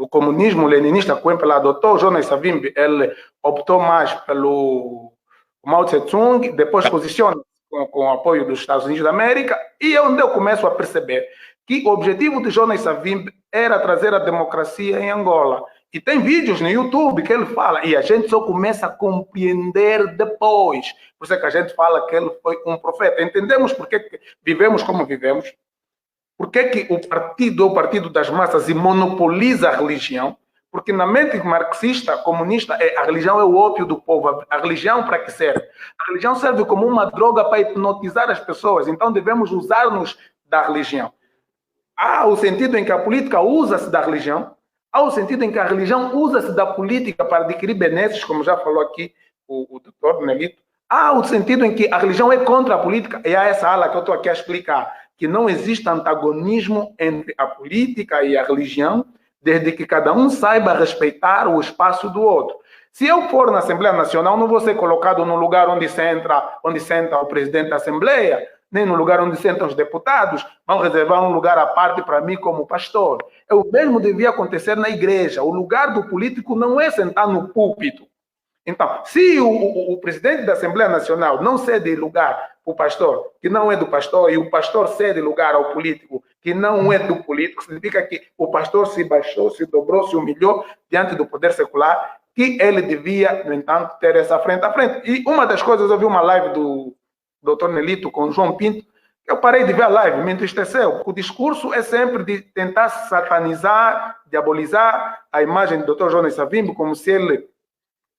comunismo leninista que o MPLA adotou. O Jonas Savimbi, ele optou mais pelo Mao Tse-tung, depois posiciona com o apoio dos Estados Unidos da América, e é onde eu começo a perceber que o objetivo de Jonas Savimbi era trazer a democracia em Angola. E tem vídeos no YouTube que ele fala, e a gente só começa a compreender depois. Por isso é que a gente fala que ele foi um profeta. Entendemos por que vivemos como vivemos, por que o partido é o partido das massas e monopoliza a religião? Porque na mente marxista, comunista, a religião é o ópio do povo. A religião para que serve? A religião serve como uma droga para hipnotizar as pessoas. Então devemos usar-nos da religião. Há o sentido em que a política usa-se da religião. Há o sentido em que a religião usa-se da política para adquirir benesses, como já falou aqui o doutor Nelito. Há o sentido em que a religião é contra a política. E há essa ala que eu estou aqui a explicar, que não existe antagonismo entre a política e a religião, desde que cada um saiba respeitar o espaço do outro. Se eu for na Assembleia Nacional, não vou ser colocado no lugar onde senta o presidente da Assembleia, nem no lugar onde sentam os deputados. Vão reservar um lugar à parte para mim como pastor. O mesmo devia acontecer na igreja. O lugar do político não é sentar no púlpito. Então, se o presidente da Assembleia Nacional não cede lugar para o pastor, que não é do pastor, e o pastor cede lugar ao político, que não é do político, significa que o pastor se baixou, se dobrou, se humilhou diante do poder secular, que ele devia, no entanto, ter essa frente à frente. E uma das coisas, eu vi uma live do Dr. Nelito com o João Pinto, eu parei de ver a live, me entristeceu, porque o discurso é sempre de tentar satanizar, diabolizar a imagem do Dr. Jonas Savimbi, como se ele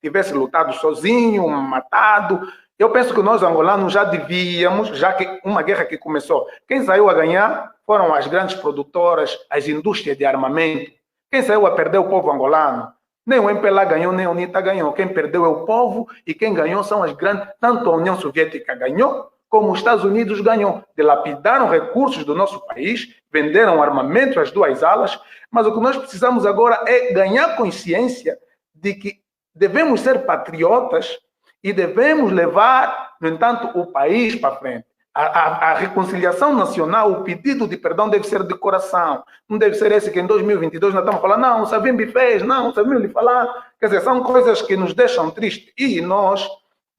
tivesse lutado sozinho, matado. Eu penso que nós angolanos já devíamos, já que uma guerra que começou, quem saiu a ganhar foram as grandes produtoras, as indústrias de armamento. Quem saiu a perder o povo angolano? Nem o MPLA ganhou, nem a UNITA ganhou. Quem perdeu é o povo e quem ganhou são as grandes... Tanto a União Soviética ganhou, como os Estados Unidos ganhou. Dilapidaram recursos do nosso país, venderam armamento às duas alas, mas o que nós precisamos agora é ganhar consciência de que devemos ser patriotas e devemos levar, no entanto, o país para frente. A reconciliação nacional, o pedido de perdão deve ser de coração. Não deve ser esse que em 2022 nós estamos falando, não, o Savimbi fez, não, o Savimbi falar. Quer dizer, são coisas que nos deixam tristes. E nós,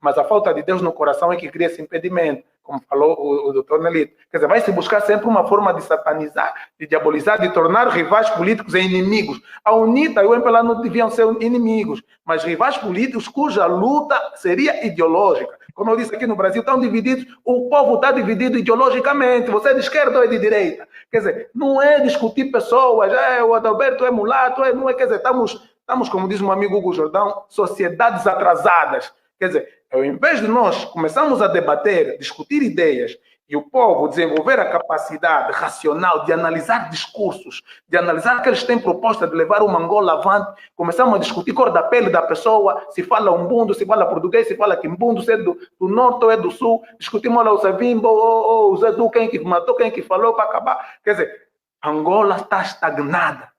mas a falta de Deus no coração é que cria esse impedimento, como falou o doutor Nelito. Quer dizer, vai se buscar sempre uma forma de satanizar, de diabolizar, de tornar rivais políticos em inimigos. A UNITA e o MPLA não deviam ser inimigos, mas rivais políticos cuja luta seria ideológica. Como eu disse aqui no Brasil, estão divididos, o povo está dividido ideologicamente, você é de esquerda ou é de direita. Quer dizer, não é discutir pessoas, o Adalberto é mulato, não é, quer dizer, estamos, como diz um amigo Hugo Jordão, sociedades atrasadas. Quer dizer, ao invés de nós começarmos a debater, discutir ideias, e o povo desenvolver a capacidade racional de analisar discursos, de analisar que eles têm proposta de levar uma Angola avante, começamos a discutir cor da pele da pessoa, se fala umbundo, se fala português, se fala quimbundo, se é do norte ou é do sul, discutimos lá o Savimbi, o Zé Du, quem que matou, quem que falou para acabar. Quer dizer, Angola está estagnada.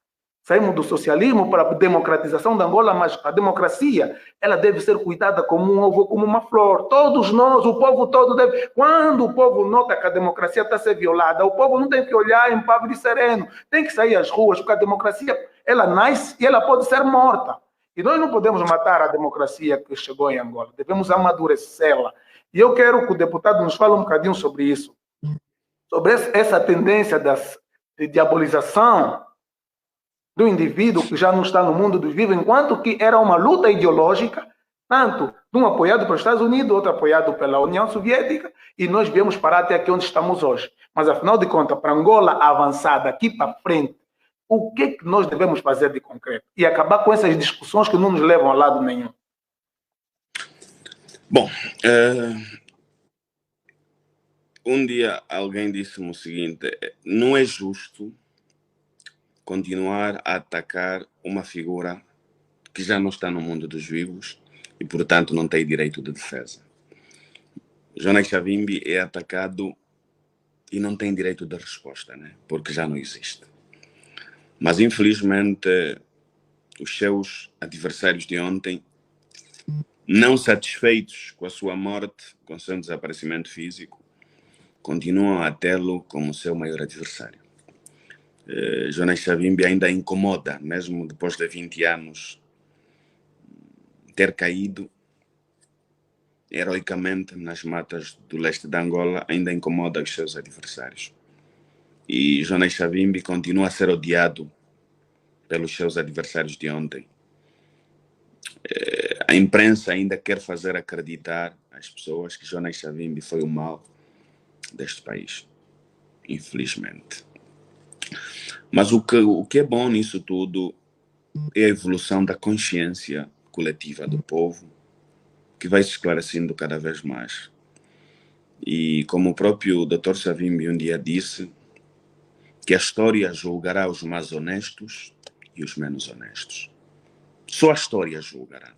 Saímos do socialismo para a democratização da Angola, mas a democracia, ela deve ser cuidada como um ovo, como uma flor. Todos nós, o povo todo deve... Quando o povo nota que a democracia está a ser violada, o povo não tem que olhar impávido e sereno. Tem que sair às ruas, porque a democracia, ela nasce e ela pode ser morta. E nós não podemos matar a democracia que chegou em Angola. Devemos amadurecê-la. E eu quero que o deputado nos fale um bocadinho sobre isso. Sobre essa tendência de diabolização do indivíduo que já não está no mundo dos vivos, enquanto que era uma luta ideológica, tanto de um apoiado pelos Estados Unidos, outro apoiado pela União Soviética, e nós viemos parar até aqui onde estamos hoje. Mas, afinal de contas, para Angola avançar daqui para frente, o que nós devemos fazer de concreto? E acabar com essas discussões que não nos levam a lado nenhum. Bom, um dia alguém disse-me o seguinte: não é justo continuar a atacar uma figura que já não está no mundo dos vivos e, portanto, não tem direito de defesa. Jonas Savimbi é atacado e não tem direito de resposta, né? Porque já não existe. Mas, infelizmente, os seus adversários de ontem, não satisfeitos com a sua morte, com o seu desaparecimento físico, continuam a tê-lo como seu maior adversário. Jonas Savimbi ainda incomoda, mesmo depois de 20 anos ter caído heroicamente nas matas do leste de Angola, ainda incomoda os seus adversários. E Jonas Savimbi continua a ser odiado pelos seus adversários de ontem. A imprensa ainda quer fazer acreditar às pessoas que Jonas Savimbi foi o mal deste país, infelizmente. Mas o que é bom nisso tudo é a evolução da consciência coletiva do povo, que vai se esclarecendo cada vez mais. E como o próprio Dr. Savimbi um dia disse, que a história julgará os mais honestos e os menos honestos. Só a história julgará.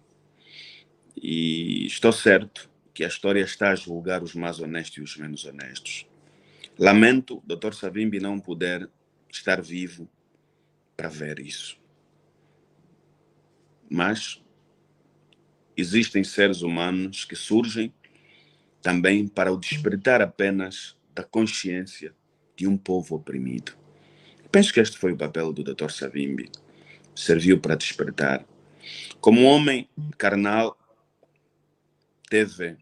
E estou certo que a história está a julgar os mais honestos e os menos honestos. Lamento, Dr. Savimbi, não poder estar vivo para ver isso. Mas existem seres humanos que surgem também para o despertar apenas da consciência de um povo oprimido. Penso que este foi o papel do Dr. Savimbi. Serviu para despertar. Como homem carnal, teve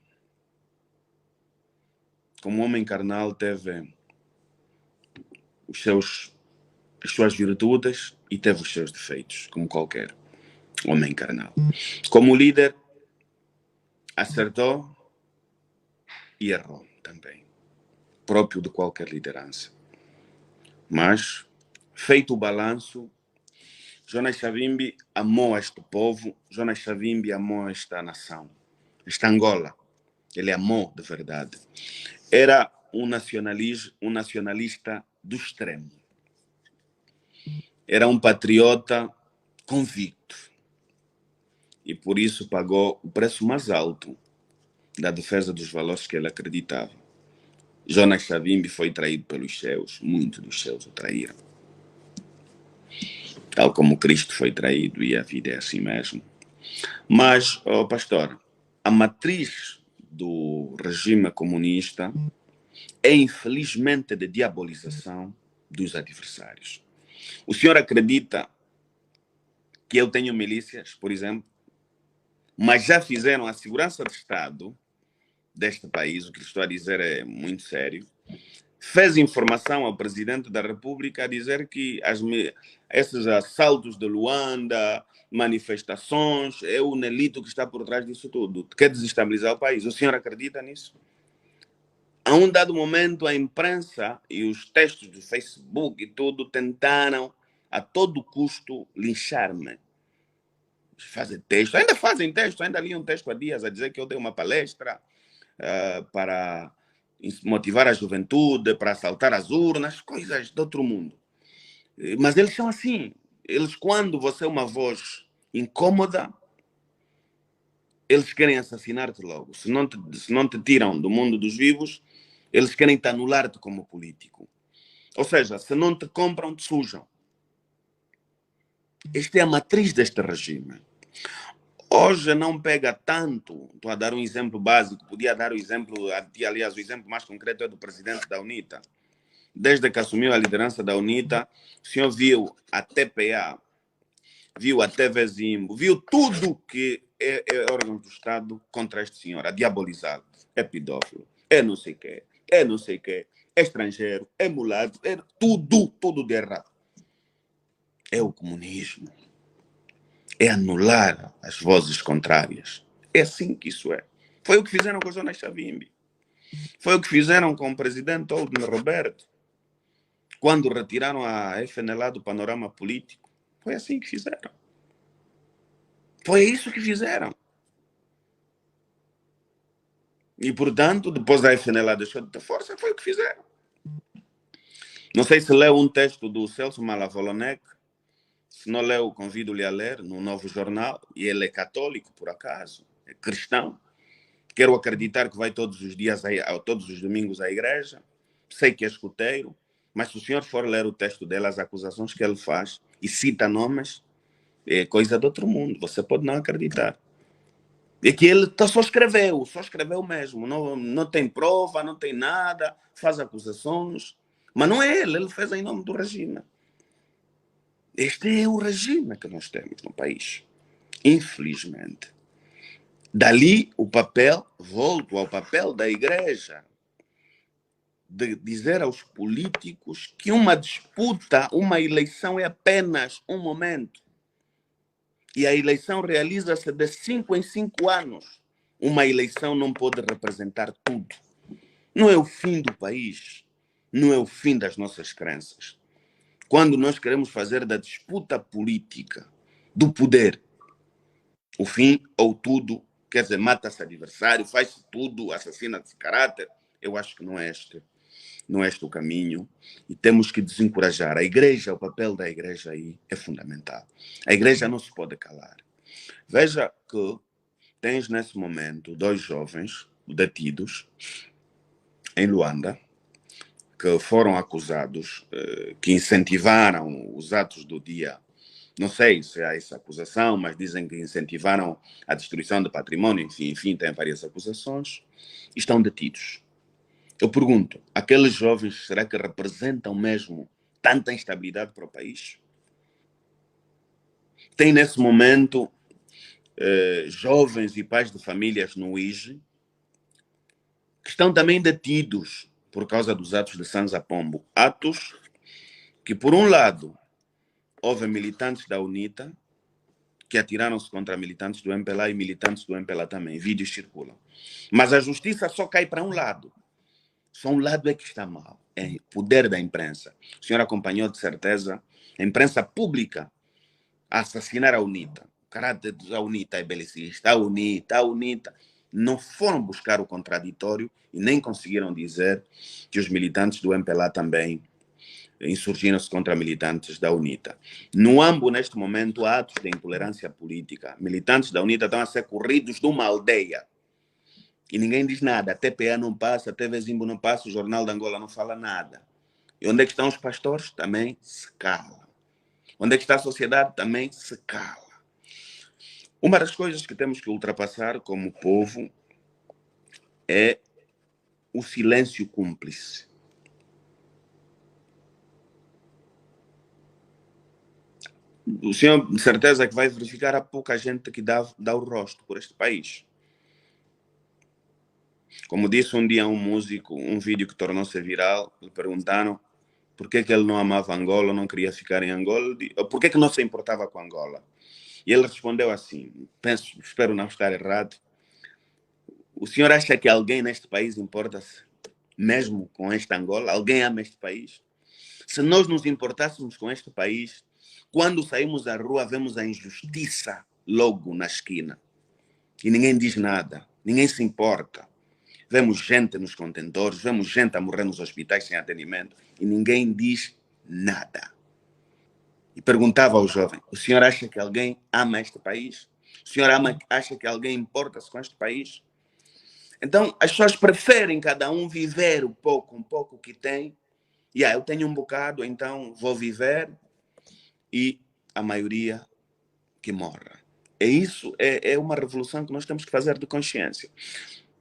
as suas virtudes e teve os seus defeitos, como qualquer homem carnal. Como líder, acertou e errou também, próprio de qualquer liderança. Mas, feito o balanço, Jonas Savimbi amou este povo, Jonas Savimbi amou esta nação, esta Angola. Ele amou de verdade. Era um nacionalista do extremo. Era um patriota convicto. E por isso pagou o preço mais alto da defesa dos valores que ele acreditava. Jonas Savimbi foi traído pelos seus, muitos dos seus o traíram. Tal como Cristo foi traído, e a vida é assim mesmo. Mas, pastor, a matriz do regime comunista é infelizmente de diabolização dos adversários. O senhor acredita que eu tenho milícias, por exemplo, mas já fizeram a segurança do Estado deste país, o que estou a dizer é muito sério, fez informação ao Presidente da República a dizer que esses assaltos de Luanda, manifestações, é o Nelito que está por trás disso tudo, quer desestabilizar o país. O senhor acredita nisso? A um dado momento, a imprensa e os textos do Facebook e tudo tentaram a todo custo linchar-me. Fazem texto, ainda fazem texto, ainda li um texto há dias a dizer que eu dei uma palestra para motivar a juventude, para assaltar as urnas, coisas de outro mundo. Mas eles são assim. Eles, quando você é uma voz incômoda, eles querem assassinar-te logo. Se não te tiram do mundo dos vivos, eles querem te anular-te como político. Ou seja, se não te compram, te sujam. Esta é a matriz deste regime. Hoje não pega tanto, estou a dar um exemplo básico, podia dar o exemplo, aliás, o exemplo mais concreto é do presidente da UNITA. Desde que assumiu a liderança da UNITA, o senhor viu a TPA, viu a TV Zimbo, viu tudo que é órgão do Estado contra este senhor, a diabolizá-lo. É pedófilo, é não sei o quê, é estrangeiro, é mulato, é tudo de errado. É o comunismo. É anular as vozes contrárias. É assim que isso é. Foi o que fizeram com o Jonas Savimbi. Foi o que fizeram com o presidente Oldemir Roberto, quando retiraram a FNLA do panorama político. Foi assim que fizeram. Foi isso que fizeram. E, portanto, depois da FNLA deixou de ter força, foi o que fizeram. Não sei se leu um texto do Celso Malavolonek. Se não leu, convido-lhe a ler no Novo Jornal. E ele é católico, por acaso, é cristão. Quero acreditar que vai todos os dias, todos os domingos à igreja. Sei que é escuteiro, mas se o senhor for ler o texto dele, as acusações que ele faz e cita nomes, é coisa de outro mundo. Você pode não acreditar. É que ele só escreveu mesmo. Não tem prova, não tem nada, faz acusações. Mas não é ele fez em nome do regime. Este é o regime que nós temos no país. Infelizmente. Dali o papel, volto ao papel da igreja, de dizer aos políticos que uma disputa, uma eleição é apenas um momento. E a eleição realiza-se de 5 em 5 anos. Uma eleição não pode representar tudo. Não é o fim do país. Não é o fim das nossas crenças. Quando nós queremos fazer da disputa política, do poder, o fim ou tudo, quer dizer, mata-se adversário, faz tudo, assassina-se caráter, eu acho que não é este o caminho e temos que desencorajar. A igreja, o papel da igreja aí é fundamental. A igreja não se pode calar. Veja que tens nesse momento 2 jovens detidos em Luanda que foram acusados, que incentivaram os atos do dia. Não sei se há essa acusação, mas dizem que incentivaram a destruição do patrimônio, enfim, tem várias acusações. Estão detidos. Eu pergunto, aqueles jovens, será que representam mesmo tanta instabilidade para o país? Tem nesse momento jovens e pais de famílias no IGE que estão também detidos por causa dos atos de Sanza Pombo. Atos que, por um lado, houve militantes da UNITA que atiraram-se contra militantes do MPLA e militantes do MPLA também. Vídeos circulam. Mas a justiça só cai para um lado. Só um lado é que está mal. É o poder da imprensa. O senhor acompanhou, de certeza, a imprensa pública a assassinar a UNITA. O caráter da UNITA é belicista. A UNITA. Não foram buscar o contraditório e nem conseguiram dizer que os militantes do MPLA também insurgiram-se contra militantes da UNITA. No AMBO, neste momento, há atos de intolerância política. Militantes da UNITA estão a ser corridos de uma aldeia. E ninguém diz nada. A TPA não passa, a TV Zimbo não passa, o Jornal de Angola não fala nada. E onde é que estão os pastores? Também se cala. Onde é que está a sociedade? Também se cala. Uma das coisas que temos que ultrapassar como povo é o silêncio cúmplice. O senhor, de certeza, que vai verificar há pouca gente que dá o rosto por este país. Como disse um dia um músico, um vídeo que tornou-se viral, lhe perguntaram por que ele não amava Angola, não queria ficar em Angola, por que não se importava com Angola. E ele respondeu assim, espero não estar errado, o senhor acha que alguém neste país importa-se mesmo com esta Angola? Alguém ama este país? Se nós nos importássemos com este país, quando saímos à rua, vemos a injustiça logo na esquina. E ninguém diz nada, ninguém se importa. Vemos gente nos contentores, vemos gente a morrer nos hospitais sem atendimento e ninguém diz nada. E perguntava ao jovem, o senhor acha que alguém ama este país? O senhor acha que alguém importa-se com este país? Então, as pessoas preferem cada um viver um pouco que tem. Eu tenho um bocado, então vou viver e a maioria que morra. Isso é uma revolução que nós temos que fazer de consciência.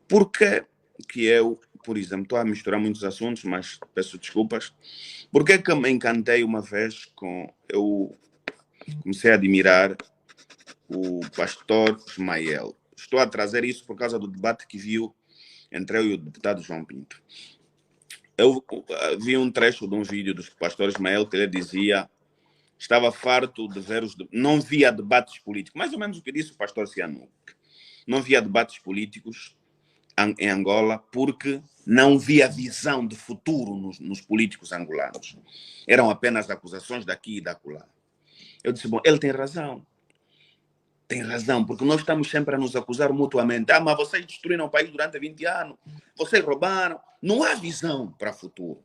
Porque que eu, por exemplo, estou a misturar muitos assuntos, mas peço desculpas. Por que me encantei uma vez com... Eu comecei a admirar o pastor Ismael. Estou a trazer isso por causa do debate que viu entre eu e o deputado João Pinto. Eu vi um trecho de um vídeo do pastor Ismael que ele dizia estava farto de ver não via debates políticos, mais ou menos o que disse o pastor Sihanouk. Não via debates políticos em Angola porque não via visão de futuro nos políticos angolanos. Eram apenas acusações daqui e da acolá. Eu disse, bom, ele tem razão. Tem razão, porque nós estamos sempre a nos acusar mutuamente. Ah, mas vocês destruíram o país durante 20 anos, vocês roubaram. Não há visão para o futuro.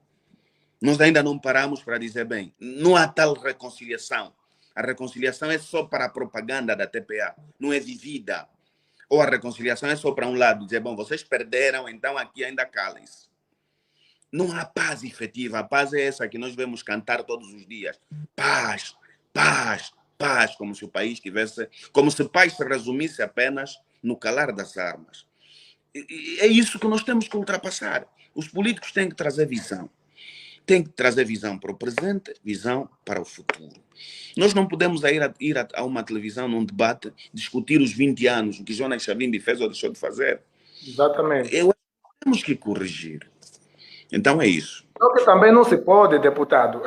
Nós ainda não paramos para dizer, bem, não há tal reconciliação. A reconciliação é só para a propaganda da TPA, não é vivida. Ou a reconciliação é só para um lado, dizer, bom, vocês perderam, então aqui ainda calem-se. Não há paz efetiva. A paz é essa que nós vemos cantar todos os dias. Paz, paz, paz, como se o país tivesse... Como se paz se resumisse apenas no calar das armas. E é isso que nós temos que ultrapassar. Os políticos têm que trazer visão. Têm que trazer visão para o presente, visão para o futuro. Nós não podemos ir a uma televisão, num debate, discutir os 20 anos, o que Jonas Savimbi fez ou deixou de fazer. Exatamente. Eu acho que temos que corrigir. Então é isso. Só que também não se pode, deputado,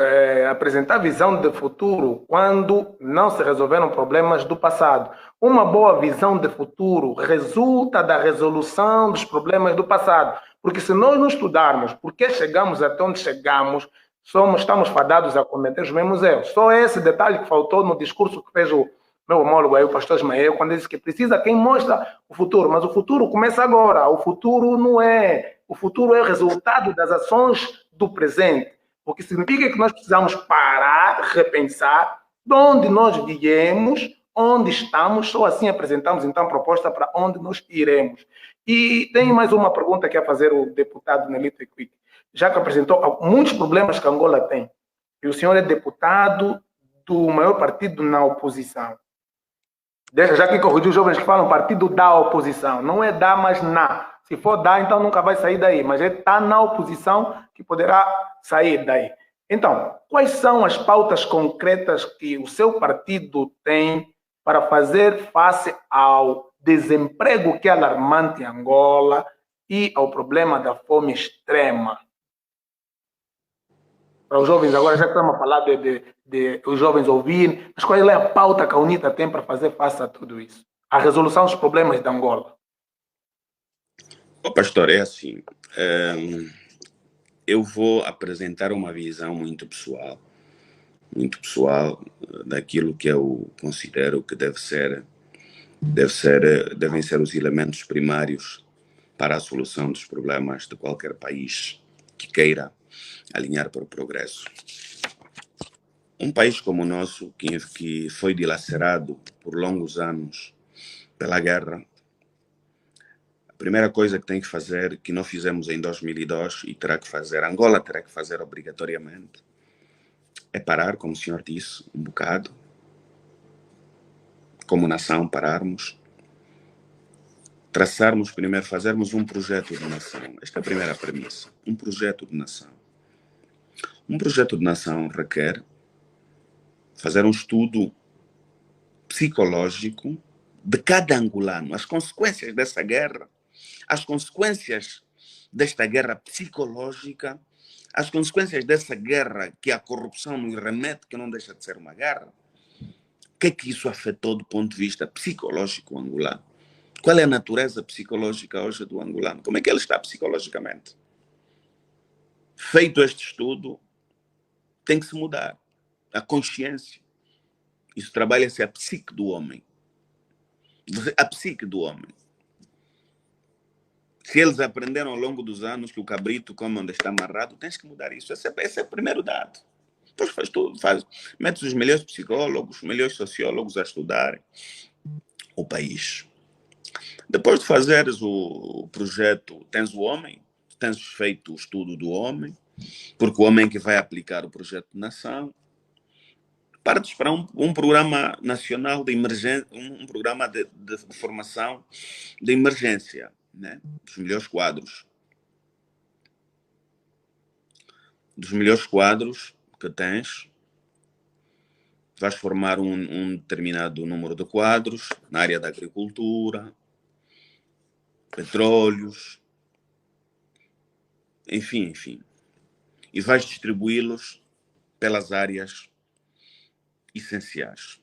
apresentar visão de futuro quando não se resolveram problemas do passado. Uma boa visão de futuro resulta da resolução dos problemas do passado. Porque se nós não estudarmos por que chegamos até onde chegamos, estamos fadados a cometer os mesmos erros. Só esse detalhe que faltou no discurso que fez o meu homólogo aí, o pastor Ismael, quando ele disse que precisa quem mostra o futuro. Mas o futuro começa agora. O futuro não é... O futuro é o resultado das ações do presente, porque significa que nós precisamos parar, repensar de onde nós viemos, onde estamos, só assim apresentamos então proposta para onde nós iremos. E tem mais uma pergunta que a fazer o deputado Nelito Equique, já que apresentou muitos problemas que Angola tem, e o senhor é deputado do maior partido na oposição. Deixa já que corrigir os jovens que falam partido da oposição, não é da, mas na. Se for dar, então nunca vai sair daí, mas está na oposição que poderá sair daí. Então, quais são as pautas concretas que o seu partido tem para fazer face ao desemprego que é alarmante em Angola e ao problema da fome extrema? Para os jovens, agora já que estamos a falar de os jovens ouvirem, mas qual é a pauta que a UNITA tem para fazer face a tudo isso? A resolução dos problemas de Angola. Pastor, é assim, eu vou apresentar uma visão muito pessoal daquilo que eu considero que devem ser os elementos primários para a solução dos problemas de qualquer país que queira alinhar para o progresso. Um país como o nosso, que foi dilacerado por longos anos pela guerra, a primeira coisa que tem que fazer, que não fizemos em 2002 e terá que fazer, Angola terá que fazer obrigatoriamente, é parar, como o senhor disse, um bocado, como nação, pararmos, traçarmos primeiro, fazermos um projeto de nação. Esta é a primeira premissa, um projeto de nação. Um projeto de nação requer fazer um estudo psicológico de cada angolano, as consequências dessa guerra, as consequências desta guerra psicológica, as consequências dessa guerra que a corrupção nos remete, que não deixa de ser uma guerra. O que é que isso afetou do ponto de vista psicológico angolano? Qual é a natureza psicológica hoje do angolano? Como é que ele está psicologicamente? Feito este estudo, tem que se mudar a consciência. Isso trabalha-se a psique do homem. A psique do homem. Se eles aprenderam ao longo dos anos que o cabrito come onde está amarrado, tens que mudar isso. Esse é o primeiro dado. Depois faz tudo, metes os melhores psicólogos, os melhores sociólogos a estudarem o país. Depois de fazeres o projeto, tens o homem, tens feito o estudo do homem, porque o homem é que vai aplicar o projeto de nação. Partes para um programa nacional de emergência, um programa de formação de emergência, né? Dos melhores quadros. Dos melhores quadros que tens, vais formar um determinado número de quadros na área da agricultura, petróleos, enfim. E vais distribuí-los pelas áreas essenciais.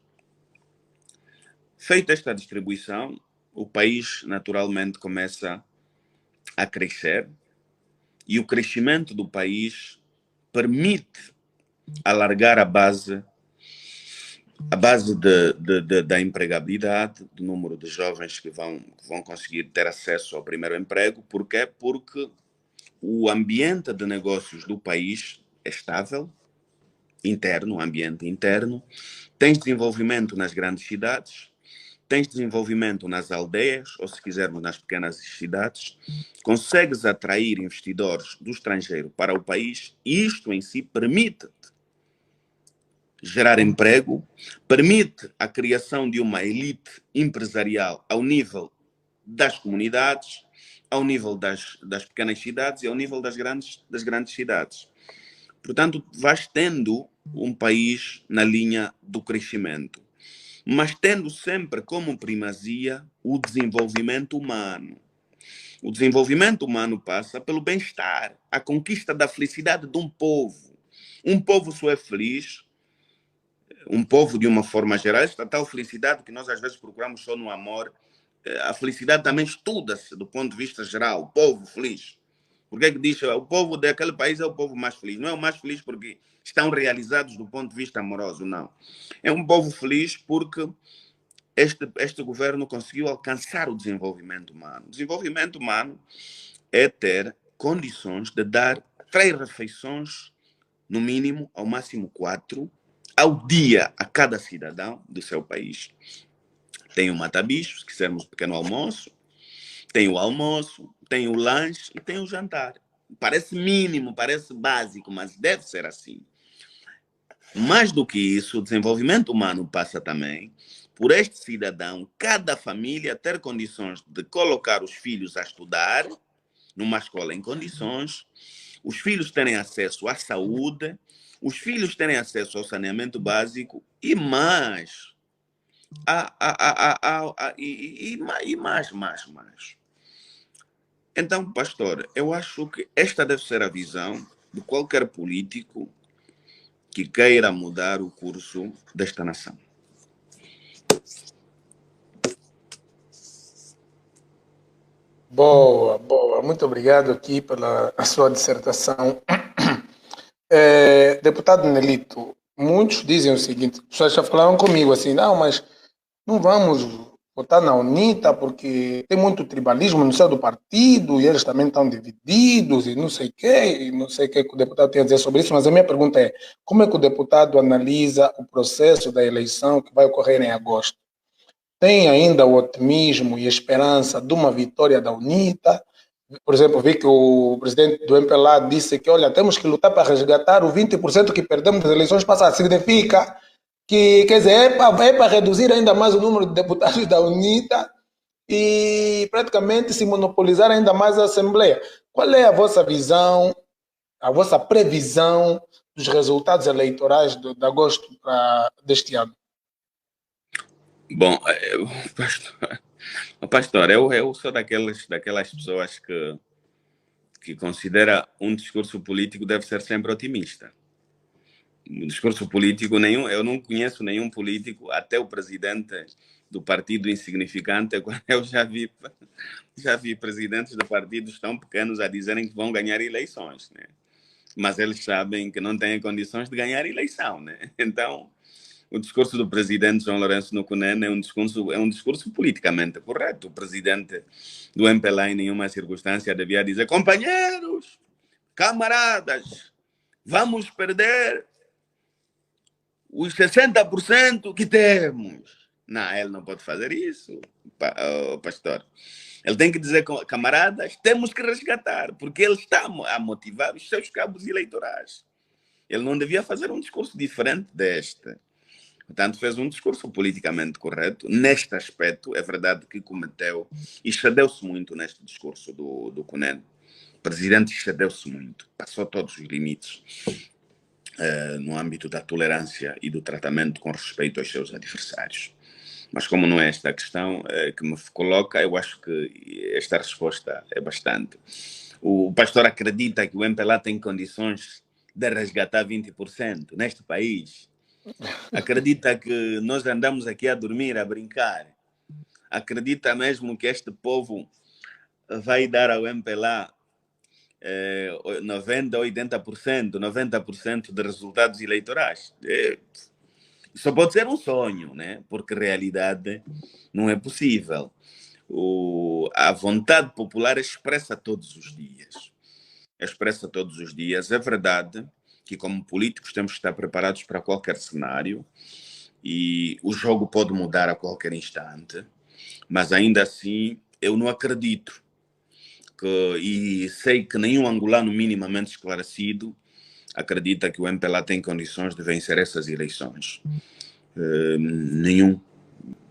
Feita esta distribuição, o país naturalmente começa a crescer e o crescimento do país permite alargar a base da empregabilidade, do número de jovens que vão conseguir ter acesso ao primeiro emprego. Por quê? Porque o ambiente de negócios do país é estável, interno, ambiente interno, tens desenvolvimento nas grandes cidades, tens desenvolvimento nas aldeias, ou se quisermos nas pequenas cidades, consegues atrair investidores do estrangeiro para o país e isto em si permite gerar emprego, permite a criação de uma elite empresarial ao nível das comunidades, ao nível das pequenas cidades e ao nível das grandes cidades. Portanto, vais tendo um país na linha do crescimento, mas tendo sempre como primazia o desenvolvimento humano. O desenvolvimento humano passa pelo bem-estar, a conquista da felicidade de um povo. Um povo só é feliz, um povo de uma forma geral, esta tal felicidade que nós às vezes procuramos só no amor, a felicidade também estuda-se do ponto de vista geral, o povo feliz. Por que é que diz o povo daquele país é o povo mais feliz? Não é o mais feliz porque estão realizados do ponto de vista amoroso, não. É um povo feliz porque este governo conseguiu alcançar o desenvolvimento humano. O desenvolvimento humano é ter condições de dar 3 refeições, no mínimo, ao máximo 4, ao dia a cada cidadão do seu país. Tem o mata-bicho, se quisermos pequeno almoço, tem o almoço, tem o lanche e tem o jantar. Parece mínimo, parece básico, mas deve ser assim. Mais do que isso, o desenvolvimento humano passa também por este cidadão, cada família ter condições de colocar os filhos a estudar numa escola em condições, os filhos terem acesso à saúde, os filhos terem acesso ao saneamento básico e mais. E mais. Então, pastor, eu acho que esta deve ser a visão de qualquer político que queira mudar o curso desta nação. Boa. Muito obrigado aqui pela sua dissertação. Deputado Nelito, muitos dizem o seguinte, pessoas já falaram comigo assim, não, mas não vamos votar na UNITA porque tem muito tribalismo no seio do partido e eles também estão divididos e não sei o que o deputado tem a dizer sobre isso, mas a minha pergunta é, como é que o deputado analisa o processo da eleição que vai ocorrer em agosto? Tem ainda o otimismo e a esperança de uma vitória da UNITA? Por exemplo, vi que o presidente do MPLA disse que, olha, temos que lutar para resgatar o 20% que perdemos nas eleições passadas. Significa que, quer dizer, é para reduzir ainda mais o número de deputados da UNITA e praticamente se monopolizar ainda mais a Assembleia. Qual é a vossa visão, a vossa previsão dos resultados eleitorais de agosto deste ano? Bom, pastor, eu sou daquelas pessoas que considera um discurso político deve ser sempre otimista. Um discurso político eu não conheço nenhum político, até o presidente do partido insignificante, eu já vi presidentes de partidos tão pequenos a dizerem que vão ganhar eleições, né? Mas eles sabem que não têm condições de ganhar eleição, né? Então, o discurso do presidente João Lourenço Nukunen é um discurso politicamente correto. O presidente do MPLA em nenhuma circunstância devia dizer: companheiros, camaradas, vamos perder os 60% que temos. Não, ele não pode fazer isso, pastor. Ele tem que dizer, camaradas, temos que resgatar, porque ele está a motivar os seus cabos eleitorais. Ele não devia fazer um discurso diferente deste. Portanto, fez um discurso politicamente correto. Neste aspecto, é verdade que cometeu, e excedeu-se muito neste discurso do Kunen. O presidente excedeu-se muito, passou todos os limites no âmbito da tolerância e do tratamento com respeito aos seus adversários. Mas como não é esta a questão que me coloca, eu acho que esta resposta é bastante. O pastor acredita que o MPLA tem condições de resgatar 20% neste país? Acredita que nós andamos aqui a dormir, a brincar? Acredita mesmo que este povo vai dar ao MPLA 90%, 80%, 90% de resultados eleitorais. Só pode ser um sonho, né? Porque realidade não é possível. A vontade popular expressa todos os dias. Expressa todos os dias. É verdade que, como políticos, temos que estar preparados para qualquer cenário e o jogo pode mudar a qualquer instante, mas ainda assim eu não acredito e sei que nenhum angolano minimamente esclarecido acredita que o MPLA tem condições de vencer essas eleições. Nenhum.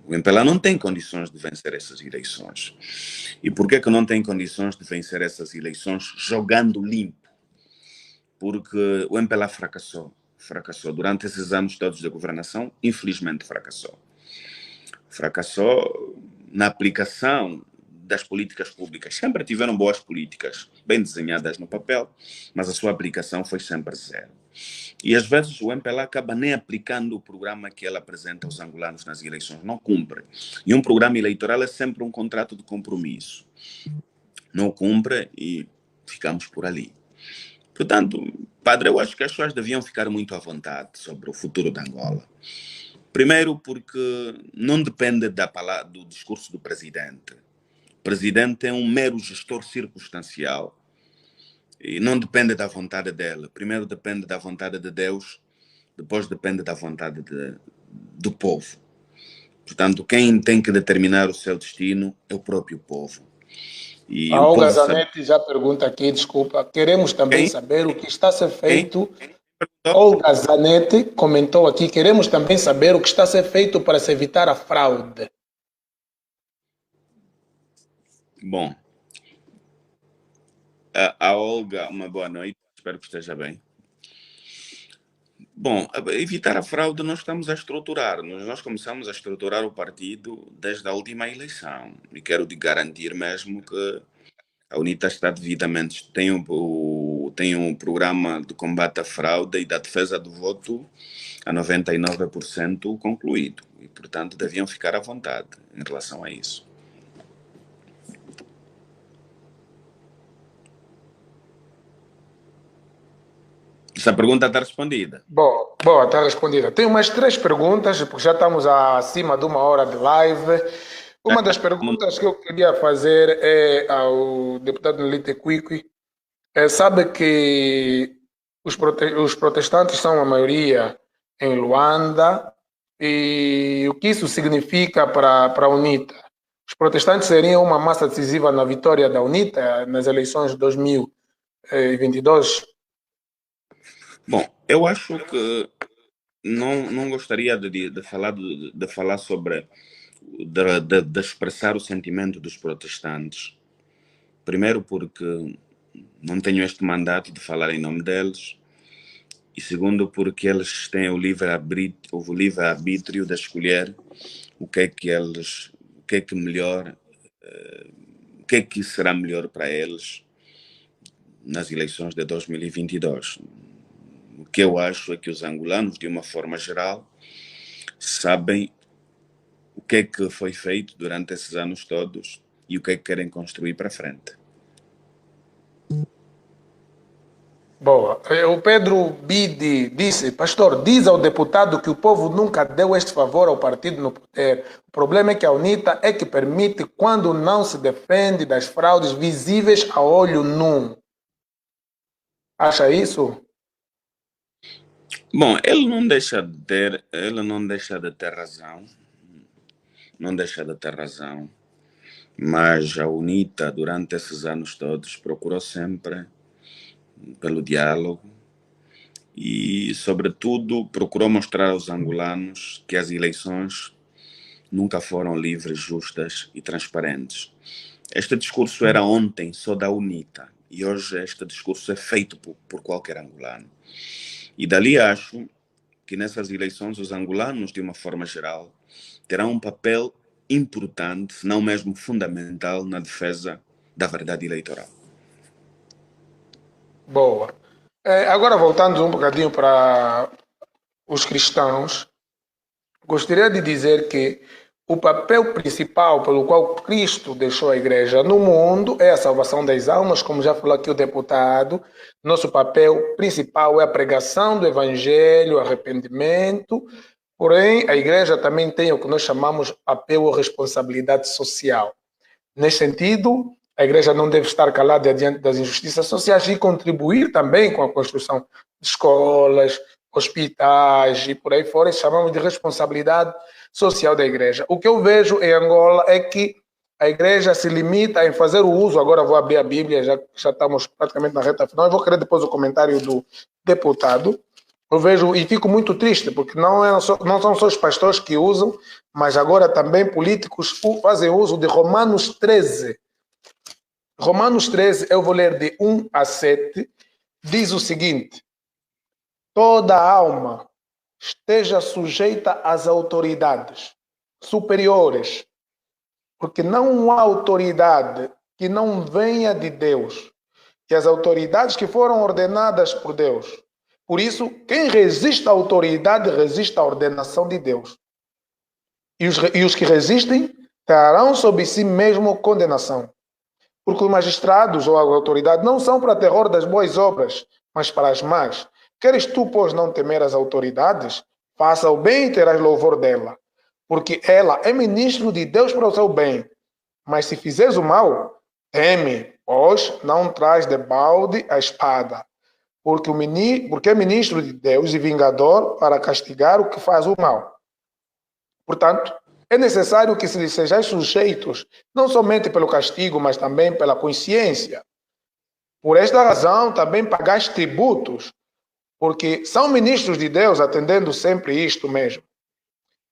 O MPLA não tem condições de vencer essas eleições. E por que não tem condições de vencer essas eleições jogando limpo? Porque o MPLA fracassou. Fracassou. Durante esses anos todos de governação, infelizmente fracassou. Fracassou na aplicação das políticas públicas. Sempre tiveram boas políticas, bem desenhadas no papel, mas a sua aplicação foi sempre zero. E às vezes o MPLA acaba nem aplicando o programa que ele apresenta aos angolanos nas eleições, não cumpre. E um programa eleitoral é sempre um contrato de compromisso. Não cumpre e ficamos por ali. Portanto, padre, eu acho que as pessoas deviam ficar muito à vontade sobre o futuro da Angola. Primeiro porque não depende do discurso do presidente. O presidente é um mero gestor circunstancial e não depende da vontade dele. Primeiro depende da vontade de Deus, depois depende da vontade do povo. Portanto, quem tem que determinar o seu destino é o próprio povo. E A o Olga povo sabe... Zanetti já pergunta aqui, desculpa, queremos também Quem? saber o que está a ser feito. Quem? Olga Zanetti comentou aqui, queremos também saber o que está a ser feito para se evitar a fraude. Bom, a Olga, uma boa noite, espero que esteja bem. Bom, evitar a fraude nós estamos a estruturar. Nós começamos a estruturar o partido desde a última eleição. E quero te garantir mesmo que a UNITA está devidamente... Tem um programa de combate à fraude e da defesa do voto a 99% concluído. E, portanto, deviam ficar à vontade em relação a isso. Essa pergunta está respondida. Boa, está respondida. Tenho mais 3 perguntas, porque já estamos acima de 1 hora de live. Uma das perguntas que eu queria fazer é ao deputado Nelite Kwikwi. Sabe que os protestantes são a maioria em Luanda, e o que isso significa para a UNITA? Os protestantes seriam uma massa decisiva na vitória da UNITA nas eleições de 2022? Bom, eu acho que não gostaria de falar sobre de expressar o sentimento dos protestantes. Primeiro porque não tenho este mandato de falar em nome deles, e segundo porque eles têm o livre-arbítrio de escolher o que é que será melhor para eles nas eleições de 2022. O que eu acho é que os angolanos, de uma forma geral, sabem o que é que foi feito durante esses anos todos e o que é que querem construir para frente. Boa. O Pedro Bidi disse: pastor, diz ao deputado que o povo nunca deu este favor ao partido no poder. O problema é que a UNITA é que permite quando não se defende das fraudes visíveis a olho nu. Acha isso? Bom, ele não deixa de ter razão. Não deixa de ter razão. Mas a UNITA, durante esses anos todos, procurou sempre pelo diálogo e, sobretudo, procurou mostrar aos angolanos que as eleições nunca foram livres, justas e transparentes. Este discurso era ontem só da UNITA e hoje este discurso é feito por qualquer angolano. E dali acho que nessas eleições os angolanos, de uma forma geral, terão um papel importante, se não mesmo fundamental, na defesa da verdade eleitoral. Boa. Agora, voltando um bocadinho para os cristãos, gostaria de dizer que o papel principal pelo qual Cristo deixou a igreja no mundo é a salvação das almas, como já falou aqui o deputado. Nosso papel principal é a pregação do evangelho, arrependimento. Porém, a igreja também tem o que nós chamamos papel ou responsabilidade social. Nesse sentido, a igreja não deve estar calada diante das injustiças sociais e contribuir também com a construção de escolas, hospitais e por aí fora. Isso chamamos de responsabilidade social da igreja. O que eu vejo em Angola é que a igreja se limita em fazer o uso, agora vou abrir a Bíblia, já estamos praticamente na reta final, eu vou querer depois o comentário do deputado. Eu vejo e fico muito triste, porque não são só os pastores que usam, mas agora também políticos fazem uso de Romanos 13. Romanos 13, eu vou ler de 1 a 7, diz o seguinte: toda alma esteja sujeita às autoridades superiores, porque não há autoridade que não venha de Deus, e as autoridades que foram ordenadas por Deus. Por isso, quem resiste à autoridade, resiste à ordenação de Deus. E os que resistem trarão sobre si mesmo condenação. Porque os magistrados ou a autoridade não são para terror das boas obras, mas para as más. Queres tu, pois, não temer as autoridades? Faça o bem e terás louvor dela. Porque ela é ministro de Deus para o seu bem. Mas se fizeres o mal, teme, pois não traz de balde a espada. Porque é ministro de Deus e vingador para castigar o que faz o mal. Portanto, é necessário que se lhes sejais sujeitos, não somente pelo castigo, mas também pela consciência. Por esta razão, também pagais tributos, porque são ministros de Deus, atendendo sempre isto mesmo.